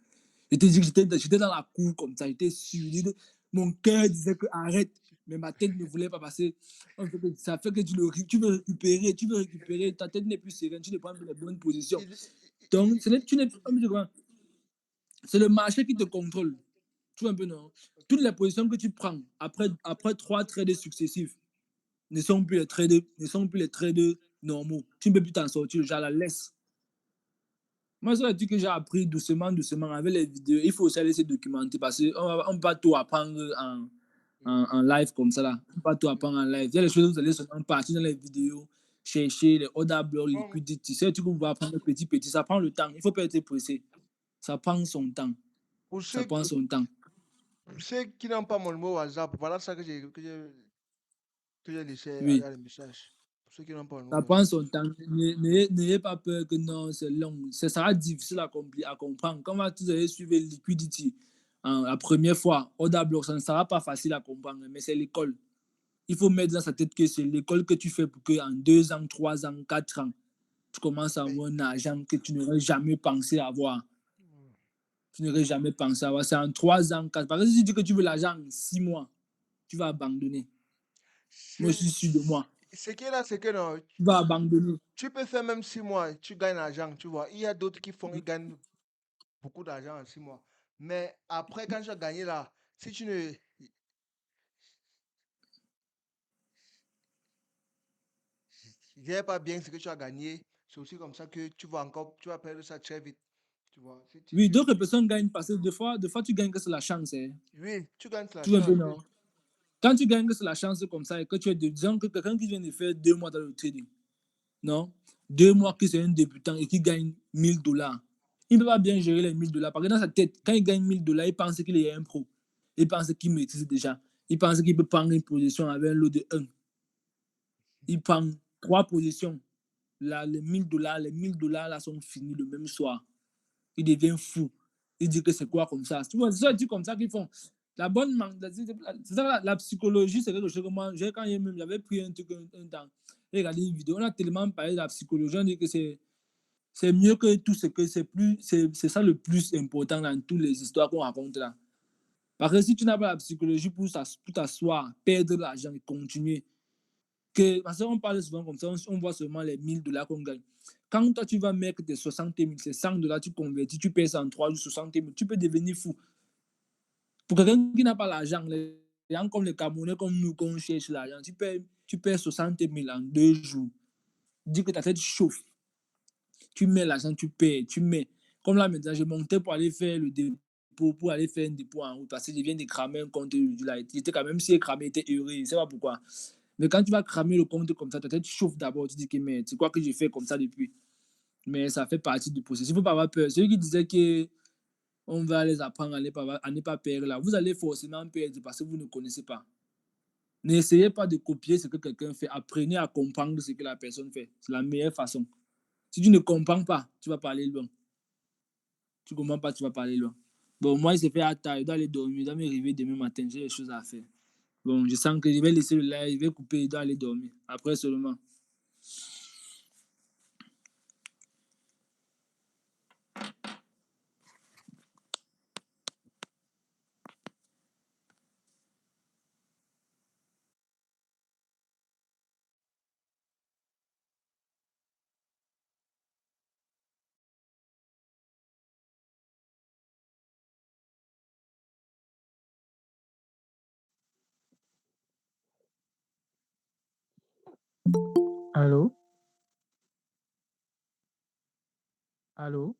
J'étais dans la cour comme ça, j'étais sûr. Mon cœur disait que arrête, mais ma tête ne voulait pas passer. Ça fait que tu veux récupérer, ta tête n'est plus sereine, tu ne prends plus les bonnes positions. Donc, c'est le marché qui te contrôle. Tu vois un peu, non? Toutes les positions que tu prends après 3 trades successifs ne sont plus les trades normaux. Tu ne peux plus t'en sortir, je la laisse. Moi, ça veut dire que j'ai appris doucement avec les vidéos. Il faut aussi aller se documenter parce qu'on ne peut pas tout apprendre en live comme ça là. Faut pas tout apprendre en live. Il y a des choses que vous allez seulement partir dans les vidéos, chercher les order block, liquidity. C'est tu vas apprendre petit. Ça prend le temps. Il faut pas être pressé. Ça prend son temps. Pour Ça ceux, prend son temps. ceux qui n'ont pas mon numéro WhatsApp, voilà ça que j'ai laissé Oui. à les messages. Pour ceux qui n'ont pas mon Ça numéro prend WhatsApp. son temps. N'ayez pas peur que non, c'est long. Ça sera difficile à comprendre. Comment vous allez suivre liquidity la première fois, order block, ça ne sera pas facile à comprendre, mais c'est l'école. Il faut mettre dans sa tête que c'est l'école que tu fais pour qu'en 2 ans, 3 ans, 4 ans, tu commences à avoir un argent que tu n'aurais jamais pensé avoir. Tu n'aurais jamais pensé avoir. C'est en 3 ans, 4 ans. Parce que si tu dis que tu veux l'argent en 6 mois, tu vas abandonner. Moi, je suis sûr de moi. Ce qui est là, c'est que non, Tu vas abandonner. tu peux faire même 6 mois, tu gagnes l'argent, tu vois. Il y a d'autres qui font, ils gagnent beaucoup d'argent en 6 mois. Mais après, quand tu as gagné là, si tu ne gères pas bien ce que tu as gagné, c'est aussi comme ça que tu vas perdre ça très vite. Tu vois. Oui, d'autres personnes gagnent parce que des fois, tu gagnes que c'est la chance. Hein. Oui, tu gagnes la Tu vois un chance. peu, non? Quand tu gagnes que c'est la chance comme ça et que tu es disons que quelqu'un qui vient de faire 2 mois dans le trading, non? 2 mois que c'est un débutant et qui gagne $1000. Il ne peut pas bien gérer les $1000. Parce que dans sa tête, quand il gagne $1000, il pense qu'il est un pro. Il pense qu'il maîtrise déjà. Il pense qu'il peut prendre une position avec un lot de 1. Il prend 3 positions. Là, les $1000 là sont finis le même soir. Il devient fou. Il dit que c'est quoi comme ça. Tu vois, c'est ça dit comme ça qu'ils font. La bonne c'est ça, la psychologie, c'est quelque chose que moi, quand j'avais pris un truc un temps, j'ai regardé une vidéo, on a tellement parlé de la psychologie, on dit que c'est mieux que tout ce que c'est ça le plus important dans toutes les histoires qu'on raconte là. Parce que si tu n'as pas la psychologie pour t'asseoir, perdre l'argent et continuer, parce qu'on parle souvent comme ça, on voit seulement les $1000 qu'on gagne. Quand toi, tu vas mettre tes 60 000, c'est $100, tu convertis, tu payes ça en 3 jours, 60 000, tu peux devenir fou. Pour quelqu'un qui n'a pas l'argent, les gens comme les Camerounais, comme nous, qu'on cherche l'argent, tu payes 60 000 en 2 jours. Dis que ta tête chauffe. Tu mets l'argent, tu payes, tu mets. Comme là, maintenant, j'ai monté pour aller faire le dépôt, pour aller faire un dépôt en route, parce que je viens de cramer un compte. Il était quand même, si il cramé, il était heureux, je ne sais pas pourquoi. Mais quand tu vas cramer le compte comme ça, ta tête chauffe d'abord. Tu dis que mais c'est quoi que j'ai fait comme ça depuis. Mais ça fait partie du processus. Il ne faut pas avoir peur. Ceux qui disaient qu'on va les apprendre à ne pas perdre là, vous allez forcément perdre parce que vous ne connaissez pas. N'essayez pas de copier ce que quelqu'un fait. Apprenez à comprendre ce que la personne fait. C'est la meilleure façon. Si tu ne comprends pas, tu vas pas aller loin. Tu ne comprends pas, tu vas pas aller loin. Bon, moi, il s'est fait à taille. Je dois aller dormir. Je dois me réveiller demain matin. J'ai des choses à faire. Bon, je sens que je vais laisser le live, je vais couper, je dois aller dormir. Après seulement. Allô? Allô?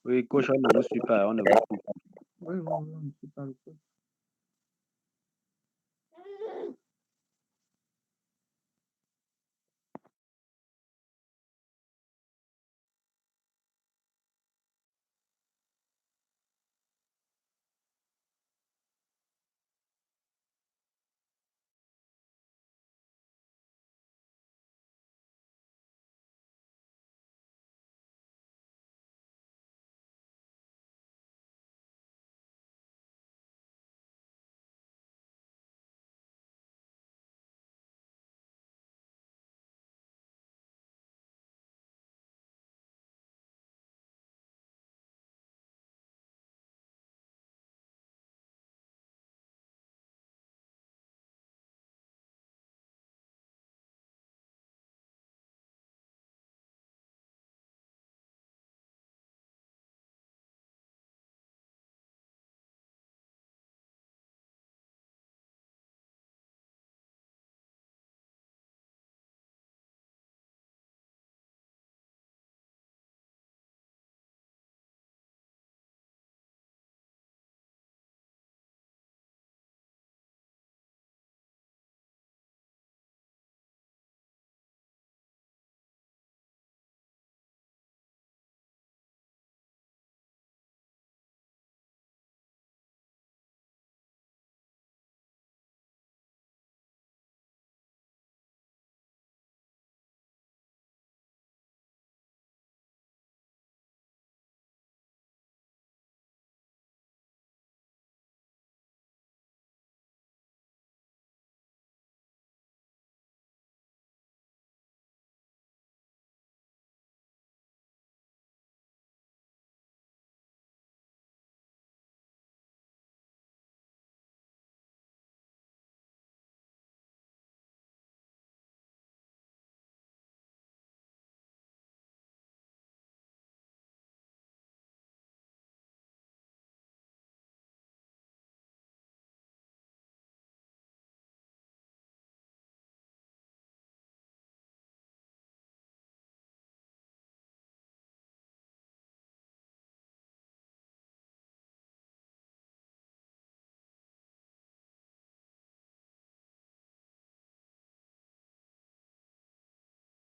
Oui, coach, on ne vous suit pas, on ne vous suit pas. Oui, on ne suit pas le code.